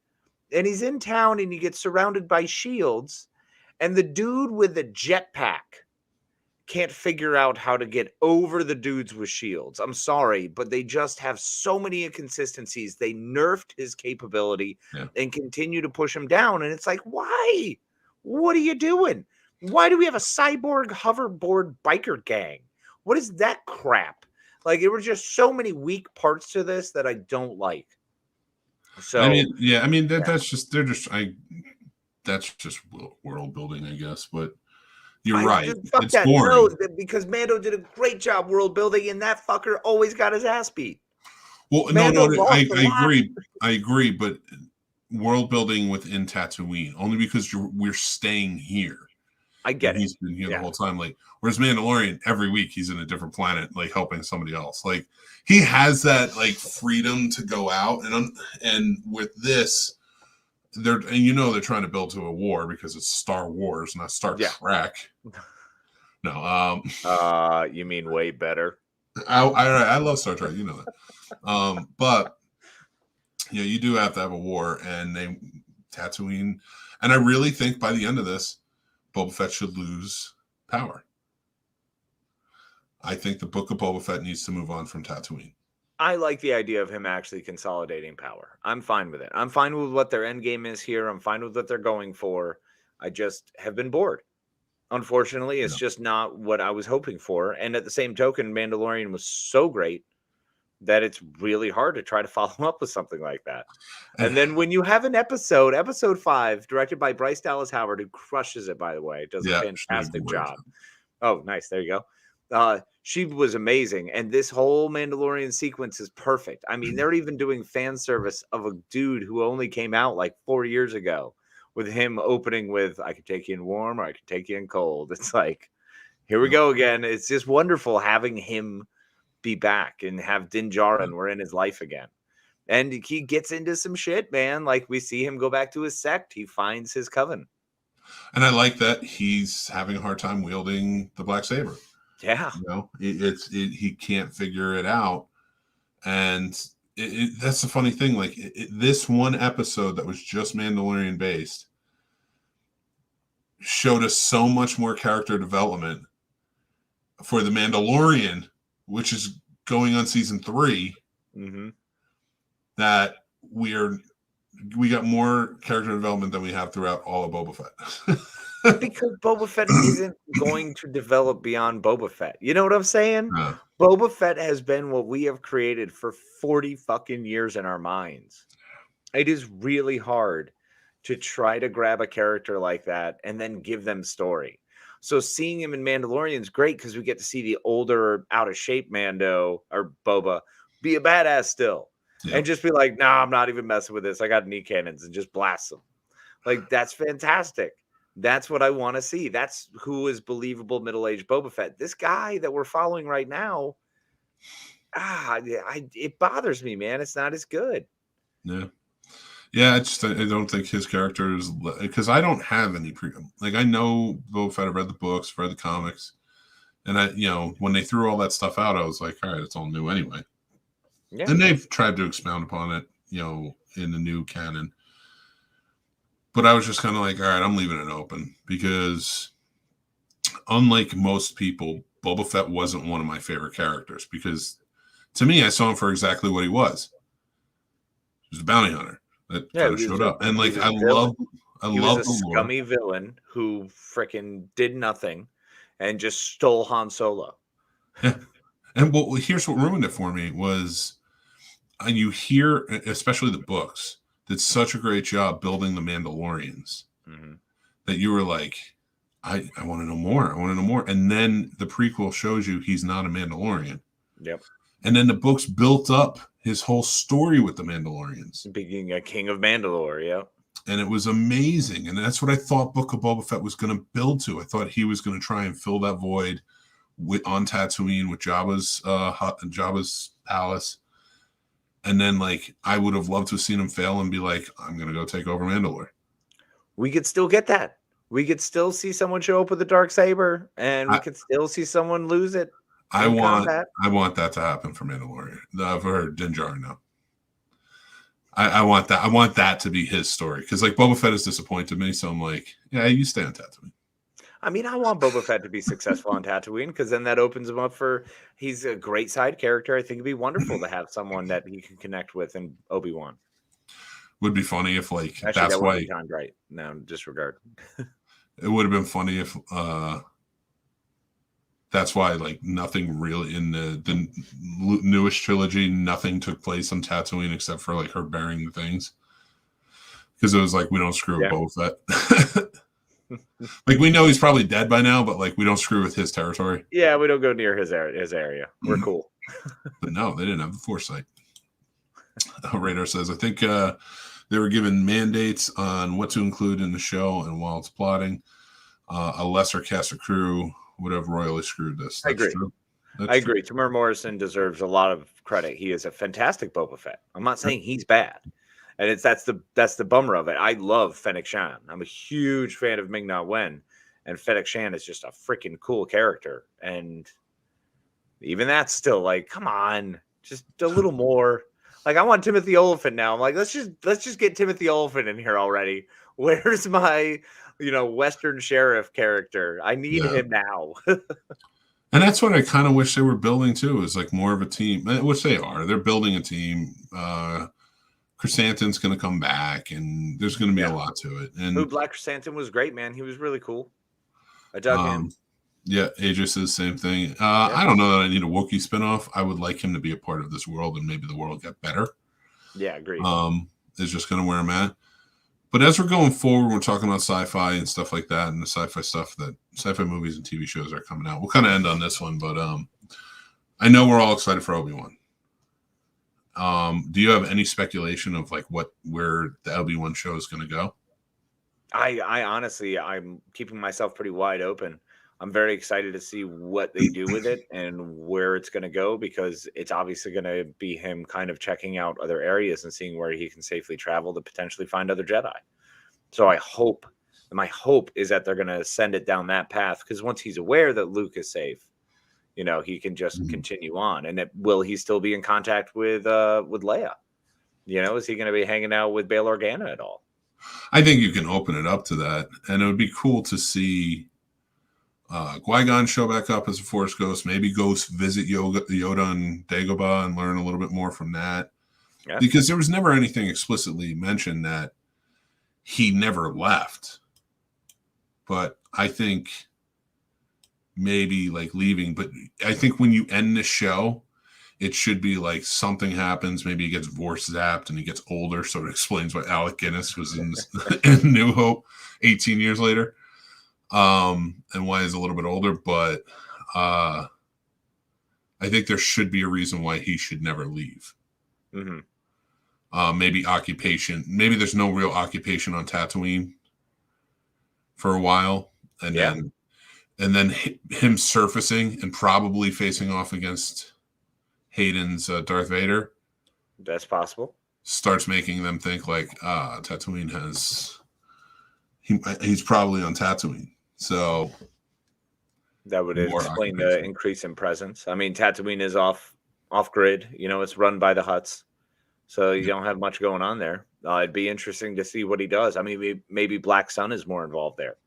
S2: and he's in town, and he gets surrounded by shields, and the dude with the jetpack can't figure out how to get over the dudes with shields. I'm sorry, but they just have so many inconsistencies. They nerfed his capability and continue to push him down, and it's like, why? What are you doing? Why do we have a cyborg hoverboard biker gang? What is that crap? Like, there were just so many weak parts to this that I don't like. So
S1: that's just world building, I guess. But you're right.
S2: Fuck that. No, because Mando did a great job world building, and that fucker always got his ass beat.
S1: Well, I agree. I agree, but world building within Tatooine only because we're staying here.
S2: I get it.
S1: He's been here the whole time. Like, whereas Mandalorian, every week he's in a different planet, like helping somebody else. Like, he has that like freedom to go out, and with this, they're trying to build to a war because it's Star Wars, not Star Trek. No,
S2: you mean way better.
S1: I love Star Trek, you know that. But you do have to have a war, and Tatooine, and I really think by the end of this, Boba Fett should lose power. I think the book of Boba Fett needs to move on from Tatooine.
S2: I like the idea of him actually consolidating power. I'm fine with it. I'm fine with what their end game is here. I'm fine with what they're going for. I just have been bored. Unfortunately, it's just not what I was hoping for. And at the same token, Mandalorian was so great that it's really hard to try to follow up with something like that. And then when you have an episode 5, directed by Bryce Dallas Howard, who crushes it, by the way, does a fantastic job. Oh, nice. There you go. She was amazing. And this whole Mandalorian sequence is perfect. I mean, they're even doing fan service of a dude who only came out like 4 years ago, with him opening with, "I could take you in warm or I could take you in cold." It's like, here we go again. It's just wonderful having him be back and have Din Djarin we're in his life again. And he gets into some shit, man. Like, we see him go back to his sect. He finds his coven.
S1: And I like that he's having a hard time wielding the Blacksaber.
S2: Yeah.
S1: He can't figure it out. And that's the funny thing. Like, this one episode that was just Mandalorian based showed us so much more character development for the Mandalorian, which is going on season 3, that we got more character development than we have throughout all of Boba Fett.
S2: Because Boba Fett isn't going to develop beyond Boba Fett. You know what I'm saying? Boba Fett has been what we have created for 40 fucking years in our minds. It is really hard to try to grab a character like that and then give them story. So seeing him in Mandalorian is great because we get to see the older, out of shape Mando or Boba be a badass still, and just be like, "Nah, I'm not even messing with this. I got knee cannons," and just blast them. Like, that's fantastic. That's what I want to see. That's who is believable middle-aged Boba Fett. This guy that we're following right now, it bothers me, man. It's not as good.
S1: Yeah, I don't think his character is, because I don't have any I know Boba Fett. I've read the books, read the comics, and when they threw all that stuff out, I was like, all right, it's all new anyway. Yeah. And they've tried to expound upon it, in the new canon. But I was just kind of like, all right, I'm leaving it open, because unlike most people, Boba Fett wasn't one of my favorite characters, because to me, I saw him for exactly what he was. He was a bounty hunter. that
S2: Yeah,
S1: kind of showed up. And
S2: he
S1: like
S2: was a villain.
S1: I
S2: He was
S1: love
S2: a
S1: the lore.
S2: scummy villain who fricking did nothing and just stole Han Solo.
S1: Yeah. And here's what ruined it for me was you hear, especially the books, did such a great job building the Mandalorians that you were like, I want to know more. I want to know more. And then the prequel shows you he's not a Mandalorian.
S2: Yep.
S1: And then the books built up his whole story with the Mandalorians.
S2: Being a king of Mandalore, yep.
S1: And it was amazing. And that's what I thought Book of Boba Fett was going to build to. I thought he was going to try and fill that void on Tatooine with Jabba's Jabba's palace. And then, like, I would have loved to have seen him fail and be like, I'm going to go take over Mandalore.
S2: We could still get that. We could still see someone show up with a dark saber, and we could still see someone lose it.
S1: I want that to happen for Mandalorian. For Din Djarin now. I want that. I want that to be his story because, like, Boba Fett has disappointed me. So I'm like, yeah, you stay on Tatooine.
S2: I mean, I want Boba Fett to be successful on Tatooine because then that opens him up for. He's a great side character. I think it'd be wonderful to have someone that he can connect with in Obi-Wan.
S1: Would be funny if, like,
S2: actually,
S1: that's
S2: that
S1: why.
S2: Timed right. No, disregard.
S1: It would have been funny if that's why, like, nothing really in the newest trilogy, nothing took place on Tatooine except for, like, her bearing the things. Because it was like, we don't screw with Boba Fett. Like, we know he's probably dead by now, but, like, we don't screw with his territory.
S2: Yeah, we don't go near his area. We're cool.
S1: But no, they didn't have the foresight. Radar says, I think they were given mandates on what to include in the show, and while it's plotting, a lesser cast of crew would have royally screwed this.
S2: I agree. I agree. Tamir Morrison deserves a lot of credit. He is a fantastic Boba Fett. I'm not saying he's bad. And that's the bummer of it. I love Fennec Shan. I'm a huge fan of Ming-Na Wen, and Fennec Shan is just a freaking cool character. And even that's still like, come on, just a little more. Like, I want Timothy Olyphant now. I'm like, let's just get Timothy Olyphant in here already. Where's my, Western sheriff character? I need him now.
S1: And that's what I kind of wish they were building too, is like more of a team, which they are. They're building a team. Chrysanthemum's going to come back, and there's going to be a lot to it. And
S2: Black Chrysanthemum was great, man. He was really cool. I dug him.
S1: Yeah, Aegis is the same thing. I don't know that I need a Wookiee spinoff. I would like him to be a part of this world, and maybe the world get better.
S2: Yeah, agreed.
S1: Is just kind of where I'm at. But as we're going forward, we're talking about sci-fi and stuff like that, and the sci-fi movies and TV shows are coming out. We'll kind of end on this one, but I know we're all excited for Obi-Wan. Do you have any speculation of like where the Obi-Wan show is going to go?
S2: I honestly, I'm keeping myself pretty wide open. I'm very excited to see what they do with it and where it's going to go, because it's obviously going to be him kind of checking out other areas and seeing where he can safely travel to potentially find other Jedi. So my hope is that they're going to send it down that path, because once he's aware that Luke is safe, he can just continue on. And will he still be in contact with Leia? Is he going to be hanging out with Bail Organa at all?
S1: I think you can open it up to that, and it would be cool to see Qui-Gon show back up as a Force ghost. Maybe Ghost visit Yoda and Dagobah and learn a little bit more from that. Yeah. Because there was never anything explicitly mentioned that he never left. But I think maybe like leaving. But I think when you end the show, it should be like something happens. Maybe he gets Force zapped and he gets older. So it explains why Alec Guinness was in New Hope 18 years later. And why he's a little bit older. But I think there should be a reason why he should never leave. Maybe occupation. Maybe there's no real occupation on Tatooine for a while. And then him surfacing and probably facing off against Hayden's Darth Vader.
S2: That's possible.
S1: Starts making them think like, Tatooine he's probably on Tatooine. So
S2: that would explain the increase in presence. I mean, Tatooine is off grid. It's run by the Hutts, so you don't have much going on there. It'd be interesting to see what he does. I mean, maybe Black Sun is more involved there.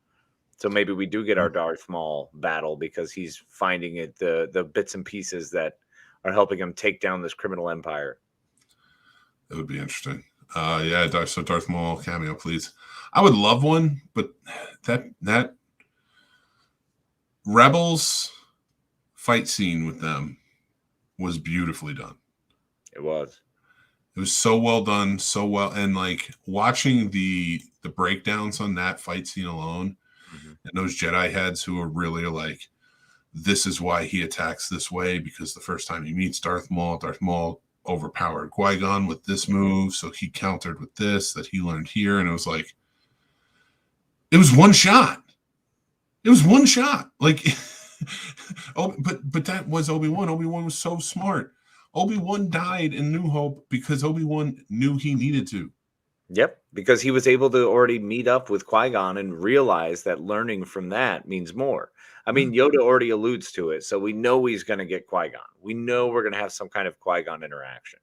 S2: So maybe we do get our Darth Maul battle because he's finding it the bits and pieces that are helping him take down this criminal empire.
S1: It would be interesting. Yeah, so Darth Maul cameo, please. I would love one, but that Rebels fight scene with them was beautifully done.
S2: It was.
S1: It was so well done, so well, and like watching the breakdowns on that fight scene alone, and those Jedi heads who are really like, this is why he attacks this way, because the first time he meets Darth Maul overpowered Qui-Gon with this move, so he countered with this that he learned here, and it was like, it was one shot. It was one shot. Like, oh, but that was Obi-Wan. Obi-Wan was so smart. Obi-Wan died in New Hope because Obi-Wan knew he needed to.
S2: Yep, because he was able to already meet up with Qui-Gon and realize that learning from that means more. I mean, Yoda already alludes to it, so we know he's going to get Qui-Gon. We know we're going to have some kind of Qui-Gon interaction.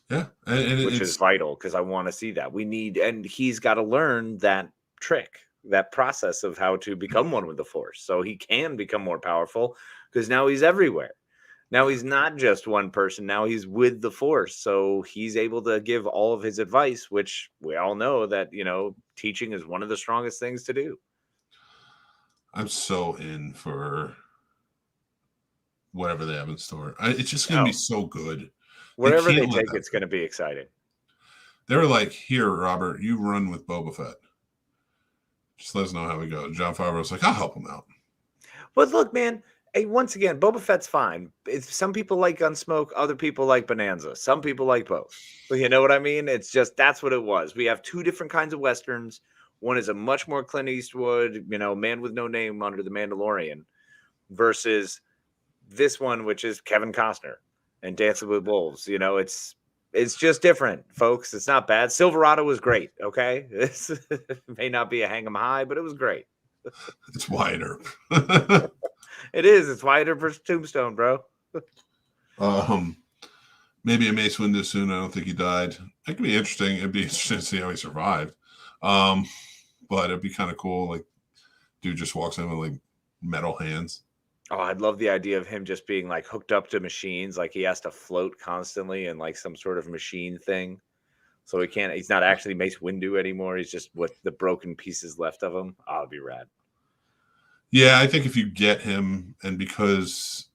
S1: Yeah,
S2: which is vital because I want to see that. And he's got to learn that trick, that process of how to become one with the Force, so he can become more powerful because now he's everywhere. Now he's not just one person. Now he's with the Force. So he's able to give all of his advice, which we all know that, teaching is one of the strongest things to do.
S1: I'm so in for whatever they have in store. It's just going to be so good.
S2: Wherever they take it's going to be exciting.
S1: They were like, here, Robert, you run with Boba Fett. Just let us know how we go. Jon Favreau was like, I'll help him out.
S2: But look, man, hey, once again, Boba Fett's fine. Some people like Gunsmoke, other people like Bonanza. Some people like both. You know what I mean? It's just, that's what it was. We have two different kinds of Westerns. One is a much more Clint Eastwood, Man with No Name under the Mandalorian, versus this one, which is Kevin Costner and Dancing with Wolves. It's just different, folks. It's not bad. Silverado was great, okay? This may not be a hang 'em high, but it was great.
S1: It's wider.
S2: It is. It's wider for Tombstone, bro.
S1: Maybe a Mace Windu soon. I don't think he died. It could be interesting. It'd be interesting to see how he survived. But it'd be kind of cool. Like, dude just walks in with like metal hands.
S2: Oh, I'd love the idea of him just being like hooked up to machines, like he has to float constantly in like some sort of machine thing. So he's not actually Mace Windu anymore. He's just with the broken pieces left of him. Oh, it'd be rad.
S1: Yeah, I think if you get him, and because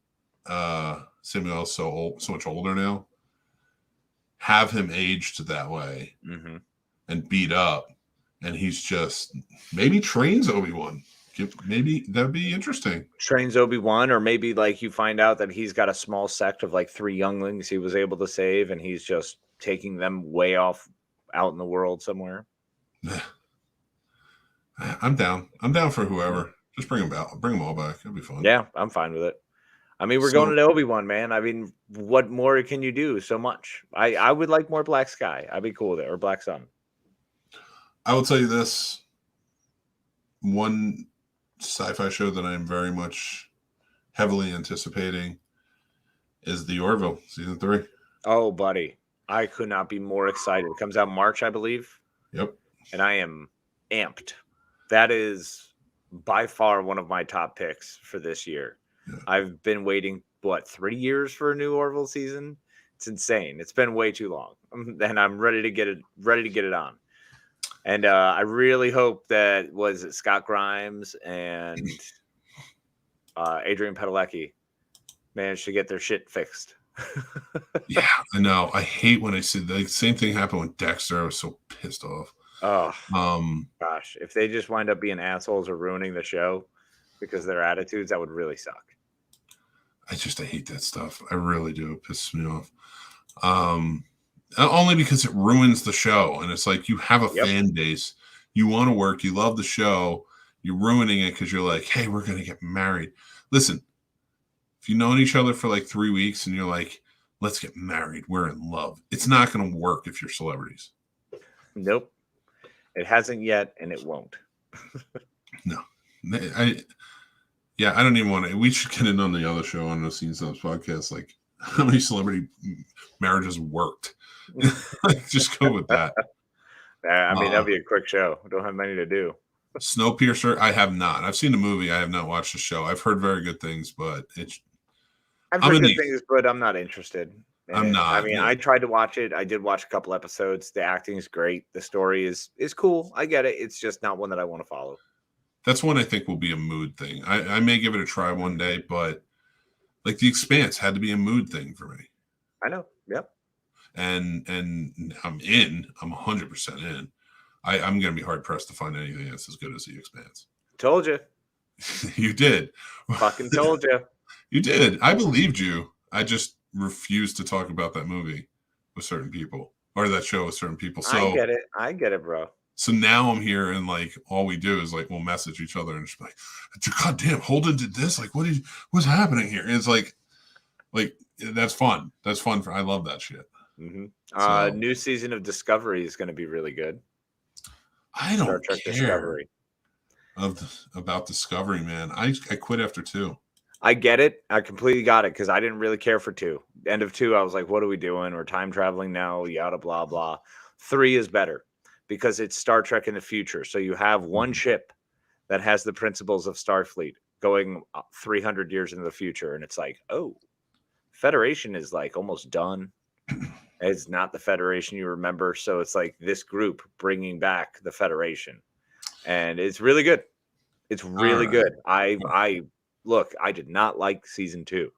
S1: Samuel's so much older now, have him aged that way and beat up, and he's just maybe trains Obi-Wan. Maybe that'd be interesting.
S2: Trains Obi-Wan, or maybe like you find out that he's got a small sect of like 3 younglings he was able to save, and he's just taking them way off out in the world somewhere.
S1: I'm down. I'm down for whoever. Just bring them back. Bring them all back. It'll be fun.
S2: Yeah, I'm fine with it. I mean, we're going to Obi-Wan, man. I mean, what more can you do? So much. I would like more Black Sky. I'd be cool with it, or Black Sun.
S1: I will tell you this. One sci-fi show that I'm very much heavily anticipating is the Orville season 3.
S2: Oh, buddy. I could not be more excited. It comes out March, I believe.
S1: Yep.
S2: And I am amped. That is by far one of my top picks for this year. Yeah. I've been waiting, 3 years for a new Orville season? It's insane. It's been way too long. And I'm ready to get it on. And I really hope that Scott Grimes and Adrian Padalecki managed to get their shit fixed.
S1: Yeah, I know. I hate when I see the same thing happen with Dexter. I was so pissed off.
S2: Oh, gosh. If they just wind up being assholes or ruining the show because of their attitudes, that would really suck.
S1: I hate that stuff. I really do. It pisses me off. Only because it ruins the show. And it's like, you have a fan base. You want to work. You love the show. You're ruining it because you're like, hey, we're going to get married. Listen, if you've known each other for like 3 weeks and you're like, let's get married, we're in love, it's not going to work if you're celebrities.
S2: Nope. It hasn't yet, and it won't.
S1: No. I don't even want to. We should get in on the other show on the Scene Snobs podcast. Like, how many celebrity marriages worked? Just go with that.
S2: I mean, that'd be a quick show. We don't have many to do.
S1: Snowpiercer, I have not. I've seen the movie. I have not watched the show. I've heard very good things, but
S2: I've heard good things, but I'm not interested.
S1: I'm not.
S2: I mean, I tried to watch it. I did watch a couple episodes. The acting is great. The story is cool. I get it. It's just not one that I want to follow.
S1: That's one I think will be a mood thing. I may give it a try one day, but like The Expanse had to be a mood thing for me.
S2: I know. Yep.
S1: And I'm in. I'm 100% in. I'm going to be hard pressed to find anything that's as good as The Expanse.
S2: Told you.
S1: You did.
S2: Fucking told you.
S1: You did. I believed you. I just refused to talk about that movie with certain people or that show with certain people. So
S2: I get it, bro.
S1: So now I'm here and like all we do is like we'll message each other and just be like, God damn, Holden did this. Like, what's happening here? And it's like that's fun. That's fun. I love that shit.
S2: Mm-hmm. New season of Discovery is going to be really good.
S1: I don't care
S2: Discovery.
S1: About Discovery, man. I quit after 2.
S2: I get it. I completely got it because I didn't really care for 2. End of 2, I was like, what are we doing? We're time traveling now, yada, blah, blah. 3 is better because it's Star Trek in the future. So you have one ship that has the principles of Starfleet going 300 years into the future. And it's like, oh, Federation is like almost done. It's not the Federation you remember. So it's like this group bringing back the Federation. And it's really good. It's really good. I look, I did not like season 2.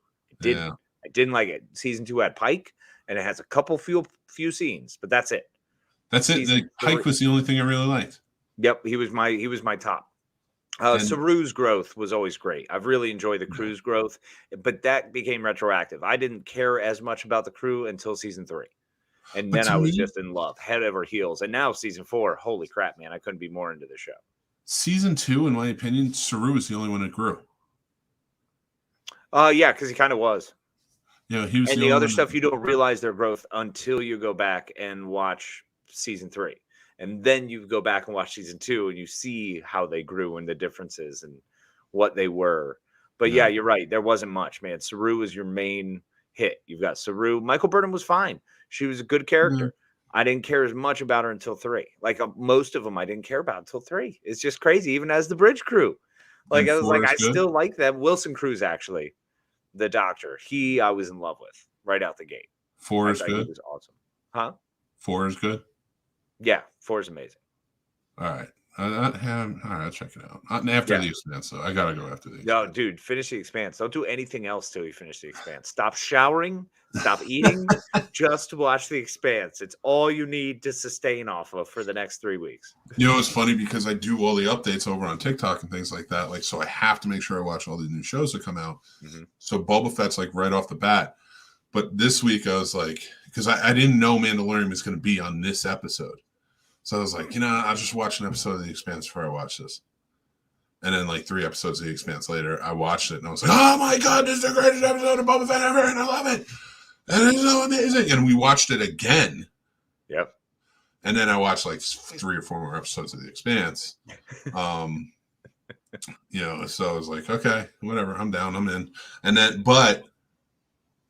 S2: I didn't like it. Season 2 had Pike, and it has a couple few scenes, but that's it.
S1: That's it. The Pike was the only thing I really liked.
S2: Yep, he was my top. Saru's growth was always great. I've really enjoyed the crew's growth, but that became retroactive. I didn't care as much about the crew until season 3. And then I was just in love, head over heels. And now season 4, holy crap, man, I couldn't be more into the show.
S1: Season 2, in my opinion, Saru is the only one that grew.
S2: Yeah, because he kind of was.
S1: Yeah, he was.
S2: And the other stuff, you don't realize their growth until you go back and watch season 3. And then you go back and watch season 2 and you see how they grew and the differences and what they were. But yeah, you're right. There wasn't much, man. Saru was your main hit. You've got Saru. Michael Burnham was fine. She was a good character. I didn't care as much about her until 3. Like most of them I didn't care about until 3. It's just crazy. Even as the bridge crew. Like I was like, I still like them. Wilson Cruz, actually, the doctor. I was in love with right out the gate.
S1: 4 is good.
S2: He was awesome. Huh?
S1: 4 is good.
S2: Yeah, 4 is amazing.
S1: All right. All right, I'll check it out. After The Expanse, though. I gotta go after The Expanse.
S2: No, dude, finish The Expanse. Don't do anything else till you finish The Expanse. Stop showering, stop eating, just watch The Expanse. It's all you need to sustain off of for the next 3 weeks.
S1: You know, it's funny because I do all the updates over on TikTok and things like that. Like, so I have to make sure I watch all the new shows that come out. So Boba Fett's like right off the bat. But this week I was like, because I didn't know Mandalorian was going to be on this episode. So I was like, I'll just watch an episode of The Expanse before I watch this. And then like 3 episodes of The Expanse later, I watched it and I was like, oh my God, this is the greatest episode of Boba Fett ever, and I love it. And it's so amazing. And we watched it again.
S2: Yep.
S1: And then I watched like 3 or 4 more episodes of The Expanse. So I was like, okay, whatever, I'm down, I'm in. And then, but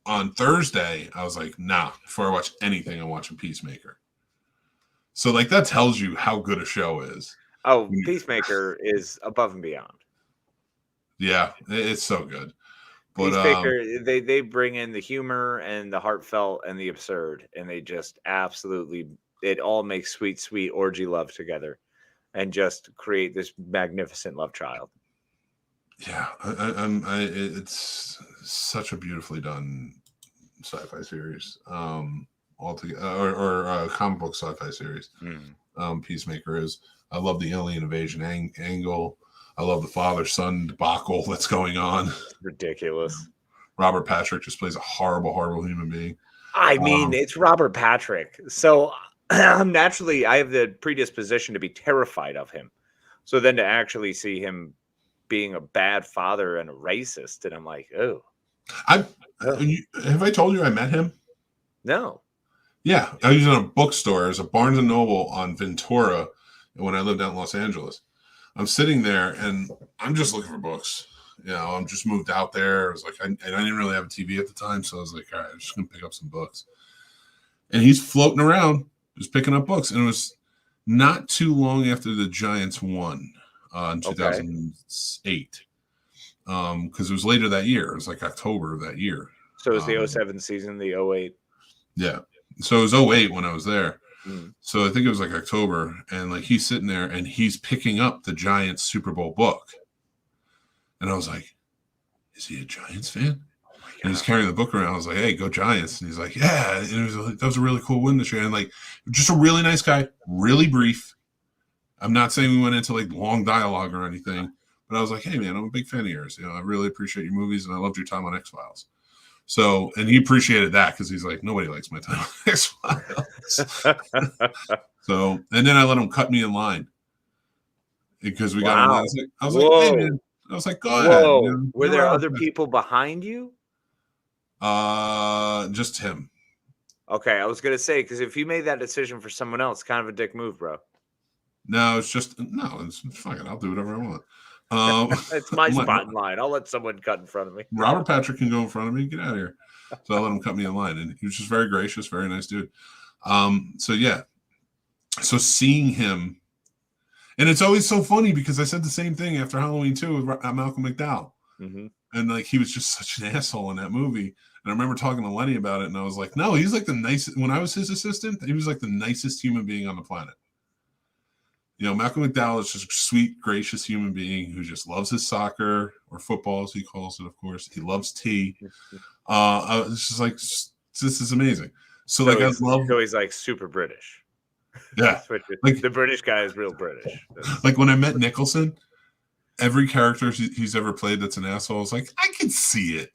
S1: on Thursday, I was like, nah, before I watch anything, I'm watching Peacemaker. So, like, that tells you how good a show is.
S2: Oh, Peacemaker is above and beyond.
S1: Yeah, it's so good. But,
S2: Peacemaker, they bring in the humor and the heartfelt and the absurd, and they just absolutely, it all makes sweet, sweet orgy love together and just create this magnificent love child.
S1: Yeah, it's such a beautifully done sci-fi series. Altogether, or comic book sci-fi series. Peacemaker is. I love the alien invasion angle. I love the father-son debacle that's going on.
S2: Ridiculous.
S1: Robert Patrick just plays a horrible, horrible human being.
S2: I mean, it's Robert Patrick. So naturally, I have the predisposition to be terrified of him. So then to actually see him being a bad father and a racist, and I'm like, oh.
S1: Have I told you I met him?
S2: No.
S1: Yeah, I was in a bookstore. There's a Barnes & Noble on Ventura when I lived out in Los Angeles. I'm sitting there, and I'm just looking for books. I'm just moved out there. I was like, and I didn't really have a TV at the time, so I was like, all right, I'm just going to pick up some books. And he's floating around, just picking up books. And it was not too long after the Giants won in 2008. Because it was later that year. It was like October of that year.
S2: So it was the 07 season, the 08?
S1: Yeah. So it was 08 when I was there.
S2: Mm.
S1: So I think it was like October, and like he's sitting there and he's picking up the Giants Super Bowl book. And I was like, is he a Giants fan? And he's carrying the book around. I was like, hey, go Giants. And he's like, yeah. And it was like, that was a really cool win this year. And like, just a really nice guy, really brief. I'm not saying we went into like long dialogue or anything, but I was like, hey, man, I'm a big fan of yours. I really appreciate your movies and I loved your time on X-Files. So, and he appreciated that because he's like, nobody likes my time on X-Files. So, and then I let him cut me in line because we got on. I was like, hey, man. I was like, go ahead.
S2: Were there other people behind you?
S1: Just him.
S2: Okay, I was gonna say because if you made that decision for someone else, kind of a dick move, bro.
S1: No, it's fucking. I'll do whatever I want.
S2: It's my spot in line. I'll let someone cut in front of me.
S1: Robert Patrick can go in front of me. Get out of here. So I let him cut me in line, and he was just very gracious, very nice dude. So yeah, so seeing him, and it's always so funny because I said the same thing after Halloween 2 with Malcolm McDowell, and like he was just such an asshole in that movie. And I remember talking to Lenny about it, and I was like, no, he's like the nicest. When I was his assistant, he was like the nicest human being on the planet. Malcolm McDowell is just a sweet, gracious human being who just loves his soccer or football, as he calls it, of course. He loves tea. It's just like, this is amazing. So I love.
S2: So he's like super British.
S1: Yeah.
S2: Like the British guy is real British.
S1: Like when I met Nicholson, every character he's ever played that's an asshole, I was like, I can see it.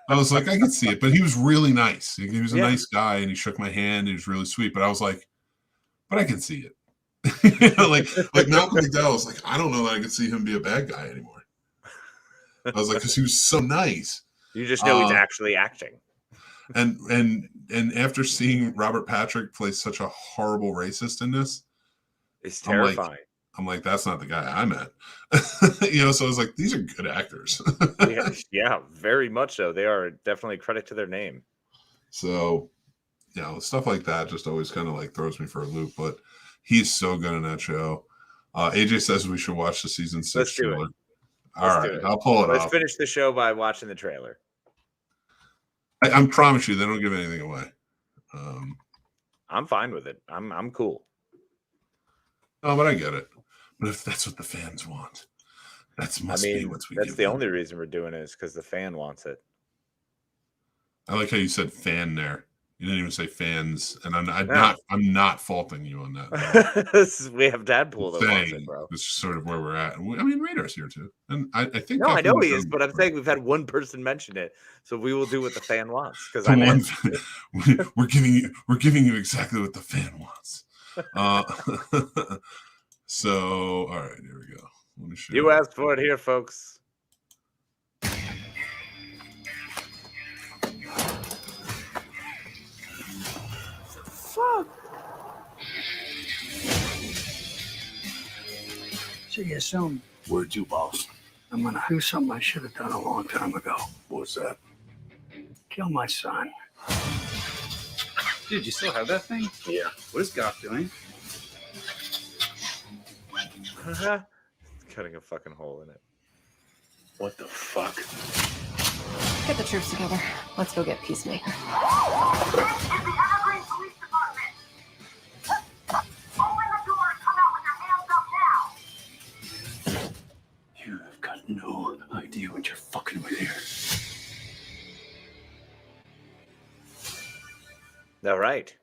S1: I was like, I can see it. But he was really nice. He was a nice guy, and he shook my hand. He was really sweet. But I was like, but I can see it. like Malcolm McDowell was like, I don't know that I could see him be a bad guy anymore. I was like, because he was so nice.
S2: You just know he's actually acting.
S1: And after seeing Robert Patrick play such a horrible racist in this,
S2: it's terrifying.
S1: I'm like, that's not the guy I met. So I was like, these are good actors.
S2: yeah, very much so. They are definitely credit to their name.
S1: So, stuff like that just always kind of like throws me for a loop. But he's so good in that show. AJ says we should watch the season 6.
S2: Let's do it.
S1: All right, I'll pull it
S2: Let's
S1: up.
S2: finish the show by watching the trailer.
S1: I promise you, they don't give anything away.
S2: I'm fine with it. I'm cool.
S1: No, but I get it. But if that's what the fans want, be what we
S2: that's
S1: give
S2: the
S1: them.
S2: only reason we're doing it is because the fan wants it.
S1: I like how you said fan there. You didn't even say fans, and I'm not faulting you on that.
S2: We have Deadpool that wants it, bro.
S1: This is sort of where we're at. I mean, Radar's here too, and I think.
S2: No, I know he is, but I'm saying we've had one person mention it, so we will do what the fan wants. Because
S1: we're giving you exactly what the fan wants. So, all right, here we go. Let me show you.
S2: You asked for it here, folks.
S3: Fuck. See you soon.
S4: Where to, boss?
S3: I'm gonna do something I should have done a long time ago.
S4: What's that?
S3: Kill my son.
S5: Dude, you still have that thing?
S4: Yeah.
S5: What is Goff doing?
S2: Cutting a fucking hole in it.
S4: What the fuck?
S6: Get the troops together. Let's go get Peacemaker.
S4: You have got no idea what you're fucking with here.
S2: All right.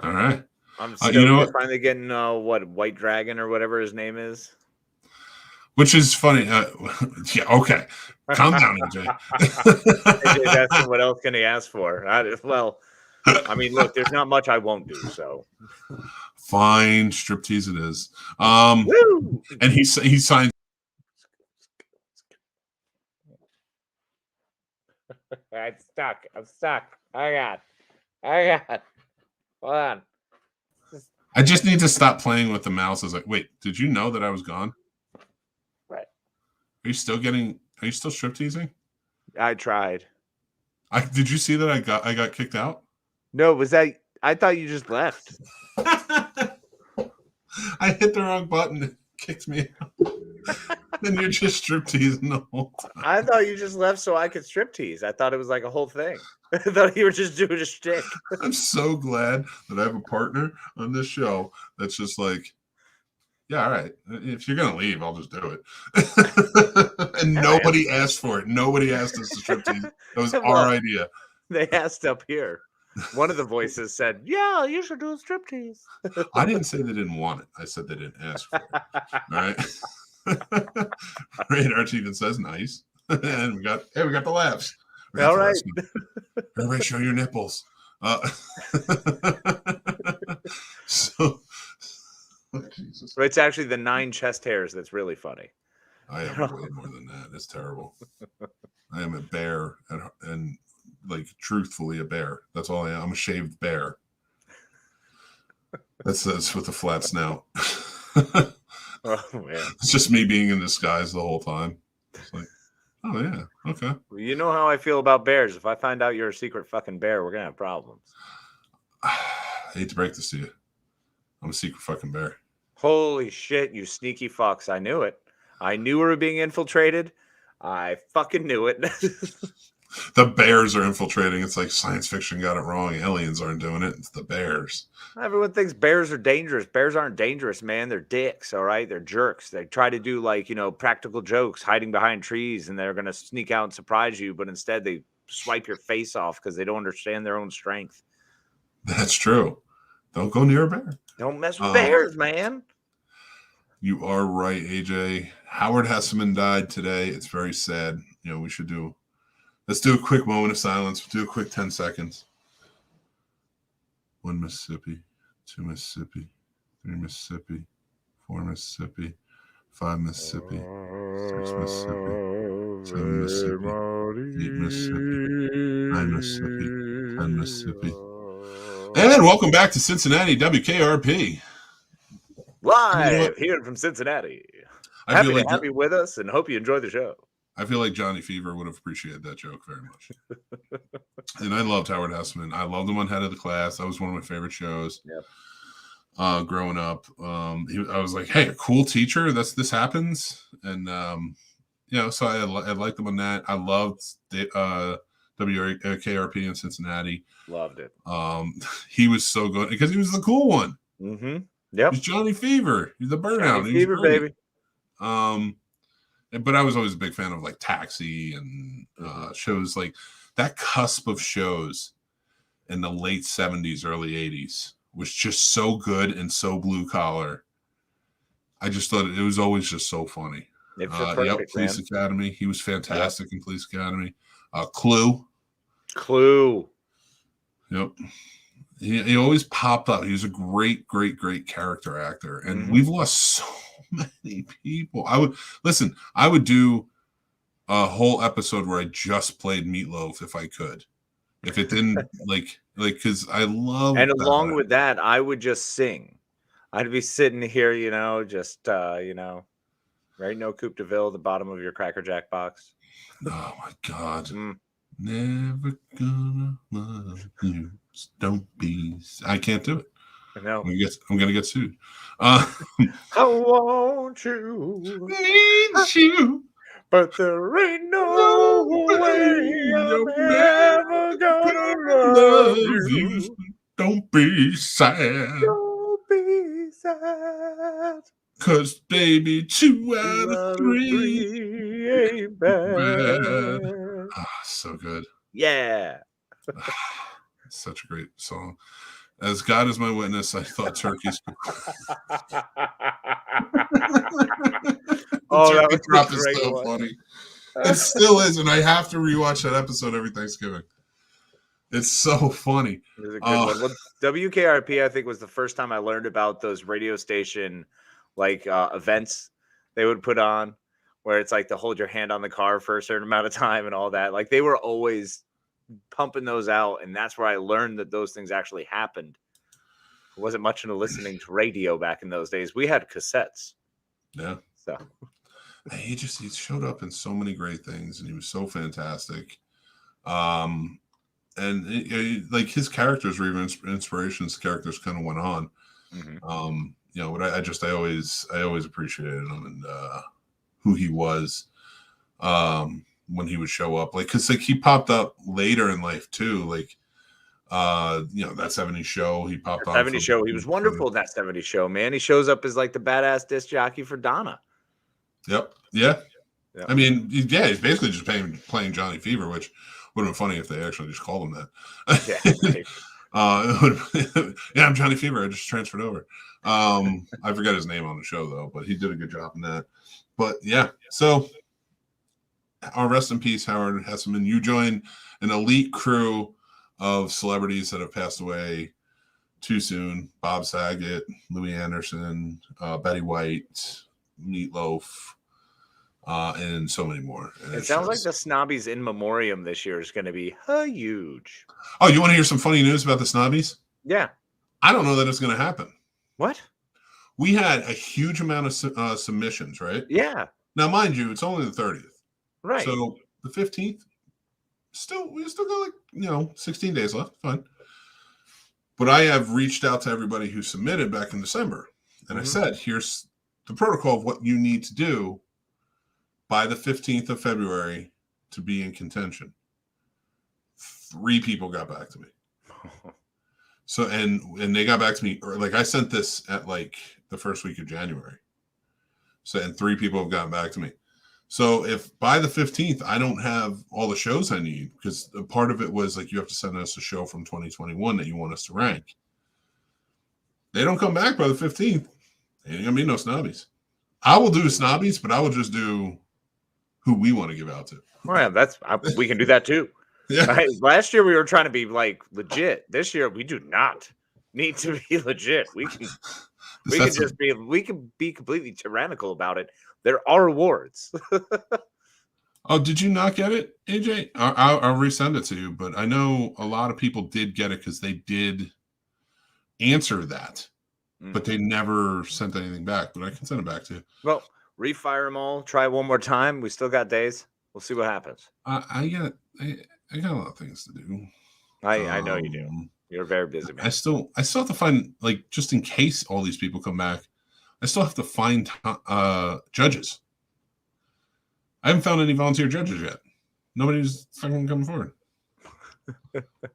S1: All right.
S2: I'm still finally getting White Dragon or whatever his name is.
S1: Which is funny. Yeah, okay. Calm down, AJ.
S2: AJ's asking what else can he ask for? Look, there's not much I won't do, so.
S1: Fine, striptease it is.
S2: Woo!
S1: And he signed.
S2: I'm stuck. I got. Hold on.
S1: I just need to stop playing with the mouse. I was like, wait, did you know that I was gone?
S2: Right.
S1: Are you still stripteasing?
S2: I tried.
S1: Did you see that I got kicked out?
S2: No, I thought you just left.
S1: I hit the wrong button. It kicked me out. And you're just stripteasing the whole time.
S2: I thought you just left so I could striptease. I thought it was like a whole thing. I thought you were just doing a shtick.
S1: I'm so glad that I have a partner on this show that's just like, yeah, all right. If you're gonna leave, I'll just do it. And nobody asked for it. Nobody asked us to striptease. That was our idea.
S2: They asked up here. One of the voices said, "Yeah, you should do a striptease."
S1: I didn't say they didn't want it. I said they didn't ask for it. All right. Radar even says nice. And we got the laughs.
S2: All right.
S1: Everybody show your nipples. So Jesus.
S2: It's actually the 9 chest hairs that's really funny.
S1: I have way more than that. It's terrible. I am a bear and like truthfully a bear. That's all I am. I'm a shaved bear. That's with the flat snout.
S2: Oh man.
S1: It's just me being in disguise the whole time. It's like, oh yeah, okay.
S2: Well, you know how I feel about bears. If I find out you're a secret fucking bear, we're gonna have problems.
S1: I hate to break this to you. I'm a secret fucking bear.
S2: Holy shit, you sneaky fucks. I knew it. I knew we were being infiltrated. I fucking knew it.
S1: The bears are infiltrating. It's like science fiction got it wrong. Aliens aren't doing it. It's the bears.
S2: Everyone thinks bears are dangerous. Bears aren't dangerous, man. They're dicks, all right? They're jerks. They try to do like, practical jokes, hiding behind trees, and they're going to sneak out and surprise you. But instead, they swipe your face off because they don't understand their own strength.
S1: That's true. Don't go near a bear.
S2: Don't mess with bears, man.
S1: You are right, AJ. Howard Hesseman died today. It's very sad. Let's do a quick moment of silence. We'll do a quick 10 seconds. 1 Mississippi, 2 Mississippi, 3 Mississippi, 4 Mississippi, 5 Mississippi, 6 Mississippi, 7 Mississippi, 8 Mississippi, 9 Mississippi, 10 Mississippi. And welcome back to Cincinnati, WKRP.
S2: Live here from Cincinnati. Happy to have you with us and hope you enjoy the show.
S1: I feel like Johnny Fever would have appreciated that joke very much. And I loved Howard Hesseman. I loved him on Head of the Class. That was one of my favorite shows.
S2: Yep.
S1: Growing up. I was like, hey, a cool teacher. This happens. And, so I liked him on that. I loved WKRP in Cincinnati.
S2: Loved it.
S1: He was so good because he was the cool one.
S2: Mm-hmm. Yep.
S1: He's Johnny Fever. He's the burnout.
S2: Johnny Fever, baby.
S1: But I was always a big fan of like Taxi and shows like that cusp of shows in the late 70s, early 80s was just so good and so blue collar. I just thought it was always just so funny.
S2: Perfect,
S1: Police Academy. He was fantastic in Police Academy. Clue. Yep. He always popped up. He was a great, great, great character actor. And we've lost so many people. I would do a whole episode where I just played Meatloaf if I could. If it didn't because I love
S2: and along with that, I would just sing. I'd be sitting here, just right? No Coupe de Ville, the bottom of your Cracker Jack box.
S1: Oh my God. Never gonna love you. Don't be. I can't do it.
S2: I know.
S1: I'm gonna get sued.
S2: I want you,
S1: need you,
S2: but there ain't no way I'm ever gonna love you.
S1: Don't be sad.
S2: Don't be sad.
S1: 'Cause baby, 2 out of 3
S2: ain't bad.
S1: So good.
S2: Yeah.
S1: Such a great song. As God is my witness, I thought turkeys.
S2: Oh, that was
S1: drop
S2: a
S1: is
S2: great
S1: so
S2: one.
S1: funny. It still is, and I have to rewatch that episode every Thanksgiving. It's so funny.
S2: It was a good one. Well, WKRP, I think, was the first time I learned about those radio station events they would put on, where it's like to hold your hand on the car for a certain amount of time and all that. Like they were always pumping those out, and that's where I learned that those things actually happened. It wasn't much into listening to radio back in those days. We had cassettes.
S1: Yeah.
S2: So
S1: he showed up in so many great things, and he was so fantastic. And his characters were even inspirations. Characters kind of went on. But I always appreciated him, and who he was when he would show up. Like, because like he popped up later in life too. Like, that 70s show he popped on.
S2: 70s show. He was wonderful in that 70s show, man. He shows up as like the badass disc jockey for Donna.
S1: Yep. Yeah.
S2: Yep.
S1: I mean, yeah, he's basically just playing Johnny Fever, which would have been funny if they actually just called him that.
S2: Yeah.
S1: Yeah, I'm Johnny Fever. I just transferred over. I forgot his name on the show though, but he did a good job in that. But yeah, so our rest in peace, Howard Hesseman. You joined an elite crew of celebrities that have passed away too soon. Bob Saget, Louis Anderson, Betty White, Meatloaf, and so many more. And
S2: it sounds like the Snobbies in memoriam this year is going to be huge.
S1: Oh, you want to hear some funny news about the Snobbies?
S2: Yeah.
S1: I don't know that it's going to happen.
S2: What?
S1: We had a huge amount of submissions, right?
S2: Yeah.
S1: Now, mind you, it's only the 30th.
S2: Right.
S1: So the 15th, we still got 16 days left. Fine. But I have reached out to everybody who submitted back in December. And I said, here's the protocol of what you need to do by the 15th of February to be in contention. 3 people got back to me. So, and they got back to me, or like I sent this at like the first week of January. So, and 3 people have gotten back to me. So if by the 15th, I don't have all the shows I need, because a part of it was like, you have to send us a show from 2021 that you want us to rank. They don't come back by the 15th. Ain't gonna be no Snobbies. I will do Snobbies, but I will just do who we want to give out to.
S2: Well, we can do that too.
S1: Yeah.
S2: Right? Last year we were trying to be like legit. This year we do not need to be legit. We can be completely tyrannical about it. There are awards.
S1: Oh, did you not get it, AJ? I'll resend it to you, but I know a lot of people did get it because they did answer that, but they never sent anything back. But I can send it back to you.
S2: Well, refire them all. Try one more time. We still got days. We'll see what happens.
S1: I got a lot of things to do.
S2: I know you do. You're very busy, man.
S1: I still have to find, like, just in case all these people come back, I still have to find judges. I haven't found any volunteer judges yet. Nobody's fucking coming forward.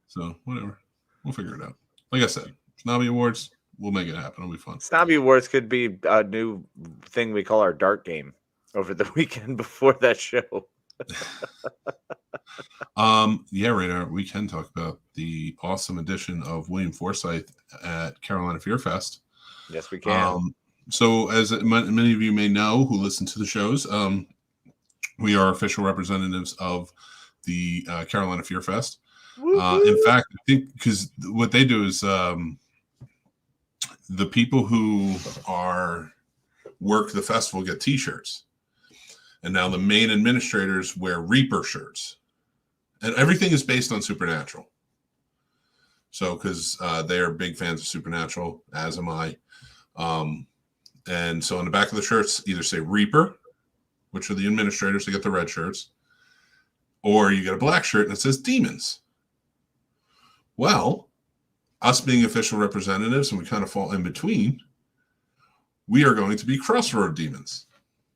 S1: So whatever, we'll figure it out. Like I said, Snobby Awards, we'll make it happen. It'll be fun.
S2: Snobby Awards could be a new thing we call our dart game over the weekend before that show.
S1: Yeah, Radar, we can talk about the awesome edition of William Forsythe at Carolina Fear Fest.
S2: Yes, we can.
S1: So as many of you may know who listen to the shows, we are official representatives of the Carolina Fear Fest. In fact, I think because what they do is the people who work the festival get T-shirts. And now the main administrators wear Reaper shirts. And everything is based on Supernatural. So, because they are big fans of Supernatural, as am I. And so on the back of the shirts, either say Reaper, which are the administrators, they get the red shirts, or you get a black shirt and it says Demons. Well, us being official representatives, and we kind of fall in between, we are going to be Crossroad Demons.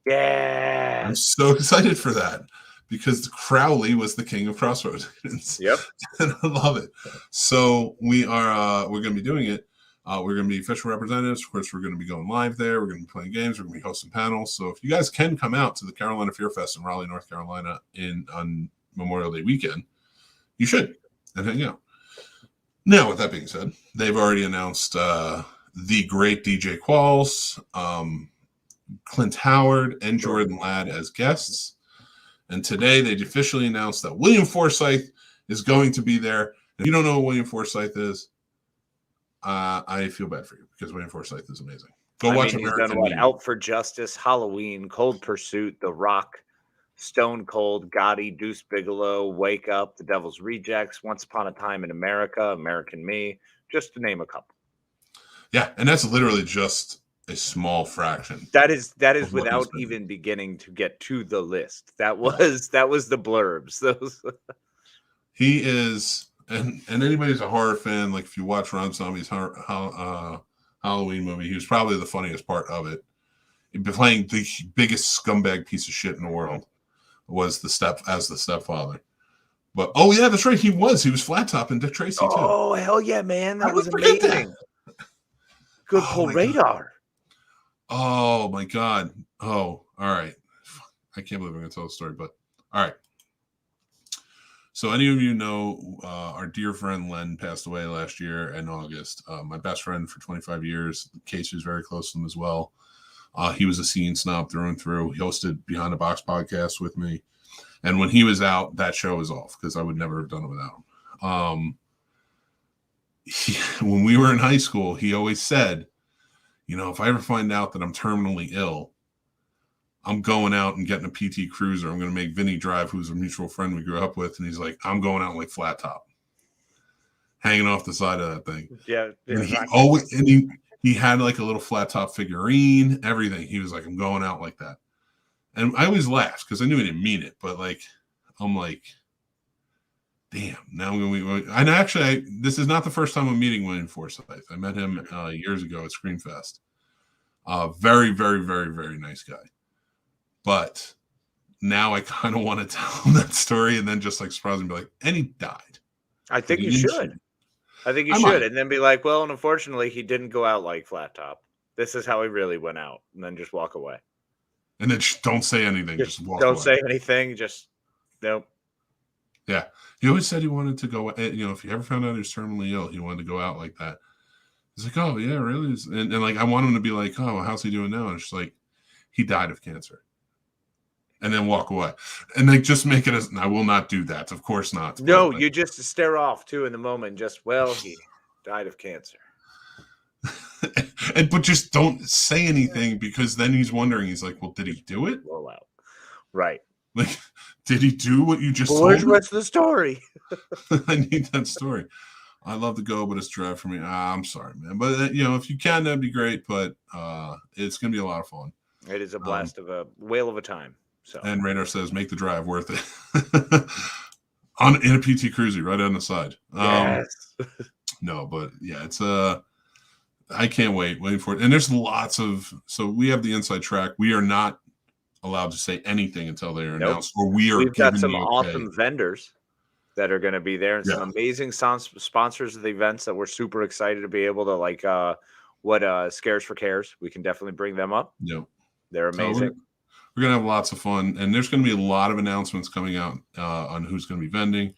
S2: Yeah.
S1: I'm so excited for that because Crowley was the king of Crossroads.
S2: Yep.
S1: And I love it. So we're going to be doing it. We're going to be official representatives. Of course, we're going to be going live there. We're going to be playing games. We're going to be hosting panels. So if you guys can come out to the Carolina Fear Fest in Raleigh, North Carolina on Memorial Day weekend, you should, and hang out. Now, with that being said, they've already announced the great DJ Qualls, Clint Howard, and Jordan Ladd as guests. And today they officially announced that William Forsythe is going to be there. If you don't know what William Forsythe is, I feel bad for you because William Forsythe is amazing. Go watch American Media.
S2: Out for Justice, Halloween, Cold Pursuit, The Rock, Stone Cold, Gotti, Deuce Bigelow, Wake Up, The Devil's Rejects, Once Upon a Time in America, American Me, just to name a couple.
S1: Yeah, and that's literally just a small fraction.
S2: That is without even beginning to get to the list. That was the blurbs. Those
S1: he is, and anybody who's a horror fan, like if you watch Rob Zombie's Halloween movie, he was probably the funniest part of it. playing the biggest scumbag piece of shit in the world, was the stepfather. But oh yeah, that's right. He was Flat Top in Dick Tracy too.
S2: Oh hell yeah, man! That
S1: How
S2: was
S1: did I forget
S2: amazing. Good pull, radar.
S1: Oh my god. Oh, all right. I can't believe I'm going to tell the story, but all right. So any of you know our dear friend Len passed away last year in August. My best friend for 25 years. Casey was very close to him as well. He was a scene snob through and through. He hosted Behind the Box podcast with me. And when he was out, that show was off because I would never have done it without him. When we were in high school, he always said, you know, if I ever find out that I'm terminally ill, I'm going out and getting a PT Cruiser. I'm going to make Vinny drive, who's a mutual friend we grew up with. And he's like, I'm going out like Flat Top, hanging off the side of that thing.
S2: Yeah.
S1: And he always, and he had like a little Flat Top figurine, everything. He was like, I'm going out like that. And I always laughed because I knew he didn't mean it. But like, I'm like, damn, now I'm going to, and actually, this is not the first time I'm meeting William Forsythe. I met him years ago at Screamfest. Very, very, very, very nice guy. But now I kind of want to tell him that story and then just like surprise him and be like, and he died.
S2: I think you should. I think you should. And then be like, well, and unfortunately, he didn't go out like Flat Top. This is how he really went out. And then just walk away.
S1: And then just don't say anything. Just walk
S2: don't
S1: away.
S2: Say anything. Just, nope.
S1: Yeah. He always said he wanted to go, you know, if he ever found out he was terminally ill, he wanted to go out like that. He's like, oh, yeah, really? And like, I want him to be like, oh, how's he doing now? And it's just like, he died of cancer. And then walk away. And they just make it as, I will not do that. Of course not.
S2: No, you just stare off too in the moment. Just, well, he died of cancer.
S1: But just don't say anything because then he's wondering, he's like, well, did he do it?
S2: Roll out. Right.
S1: Like, did he do what you just told
S2: where's
S1: me?
S2: What's the story?
S1: I need that story. I love to go, but it's dry for me. I'm sorry, man. But, you know, if you can, that'd be great. But it's going to be a lot of fun.
S2: It is a blast of a whale of a time. So. And
S1: Radar says, make the drive worth it. In a PT Cruiser right on the side.
S2: Yes.
S1: No, but yeah, it's I can't waiting for it. And there's lots of, so we have the inside track. We are not allowed to say anything until they're announced, or we've
S2: got some awesome vendors that are going to be there and some amazing sponsors of the events that we're super excited to be able to like Scares for Cares. We can definitely bring them up.
S1: Yep.
S2: They're amazing.
S1: So we're going to have lots of fun, and there's going to be a lot of announcements coming out on who's going to be vending,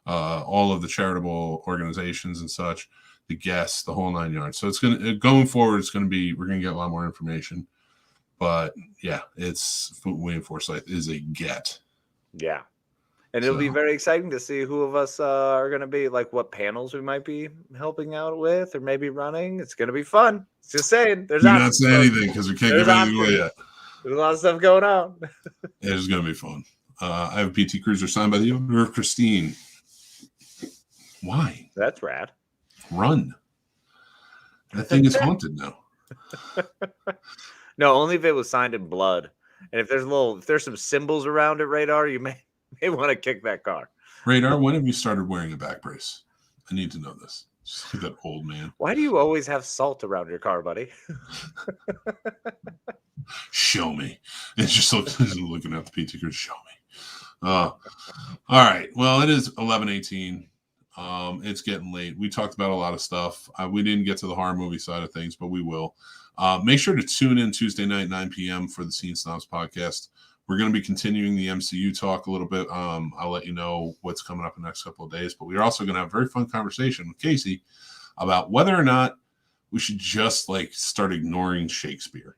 S1: all of the charitable organizations and such, the guests, the whole 9 yards. So it's going forward. It's going to be, we're going to get a lot more information, but yeah, it's William Forsythe is a get.
S2: Yeah. And it'll be very exciting to see who of us are going to be, like what panels we might be helping out with or maybe running. It's going to be fun. Just saying. There's
S1: not saying anything because we can't give anything away yet.
S2: There's a lot of stuff going on.
S1: It is going to be fun. I have a PT Cruiser signed by the owner of Christine. Why?
S2: That's rad.
S1: Run. That thing is haunted now.
S2: No, only if it was signed in blood. And if there's some symbols around it, Radar, you may want to kick that car.
S1: Radar, when have you started wearing a back brace? I need to know this. Just like that old man.
S2: Why do you always have salt around your car, buddy?
S1: Show me. It's just looking at the PT Cruiser. Show me. All right. Well, it is 11:18. It's getting late. We talked about a lot of stuff. We didn't get to the horror movie side of things, but we will. Make sure to tune in Tuesday night, 9 p.m. for the Scene Snobs podcast. We're going to be continuing the MCU talk a little bit. I'll let you know what's coming up in the next couple of days. But we're also going to have a very fun conversation with Casey about whether or not we should just like start ignoring Shakespeare.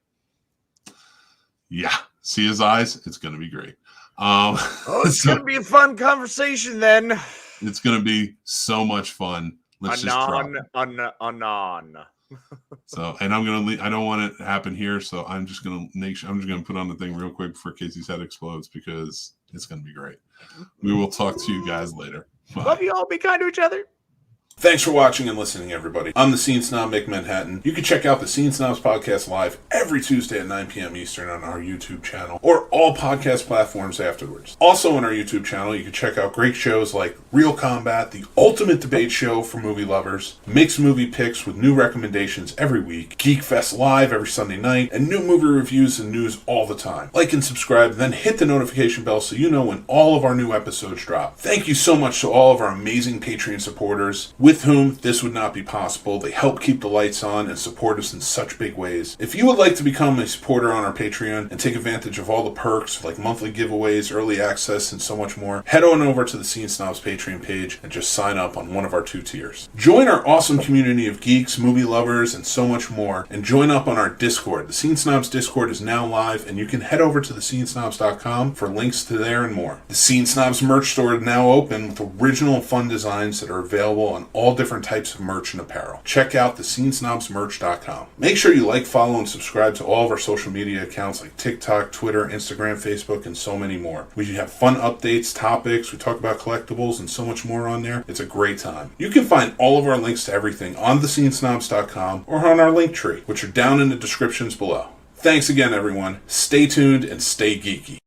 S1: Yeah. See his eyes? It's going to be great.
S2: It's going to be a fun conversation then.
S1: It's going to be so much fun. Let's just drop it. So, and I'm going to I don't want it to happen here. So I'm just going to put on the thing real quick before Casey's head explodes because it's going to be great. We will talk to you guys later. Bye.
S2: Love you all. Be kind to each other.
S1: Thanks for watching and listening, everybody. I'm the Scene Snob, Mick Manhattan. You can check out the Scene Snobs podcast live every Tuesday at 9 p.m. Eastern on our YouTube channel, or all podcast platforms afterwards. Also on our YouTube channel, you can check out great shows like Real Combat, the ultimate debate show for movie lovers, mixed movie picks with new recommendations every week, Geek Fest live every Sunday night, and new movie reviews and news all the time. Like and subscribe, then hit the notification bell so you know when all of our new episodes drop. Thank you so much to all of our amazing Patreon supporters, with whom this would not be possible. They help keep the lights on and support us in such big ways. If you would like to become a supporter on our Patreon and take advantage of all the perks like monthly giveaways, early access, and so much more, head on over to the Scene Snobs Patreon page and just sign up on one of our 2 tiers. Join our awesome community of geeks, movie lovers, and so much more, and join up on our Discord. The Scene Snobs Discord is now live, and you can head over to thescenesnobs.com for links to there and more. The Scene Snobs merch store is now open with original and fun designs that are available on all different types of merch and apparel. Check out thescenesnobsmerch.com. Make sure you like, follow, and subscribe to all of our social media accounts like TikTok, Twitter, Instagram, Facebook, and so many more. We have fun updates, topics, we talk about collectibles, and so much more on there. It's a great time. You can find all of our links to everything on thescenesnobs.com or on our link tree, which are down in the descriptions below. Thanks again, everyone. Stay tuned and stay geeky.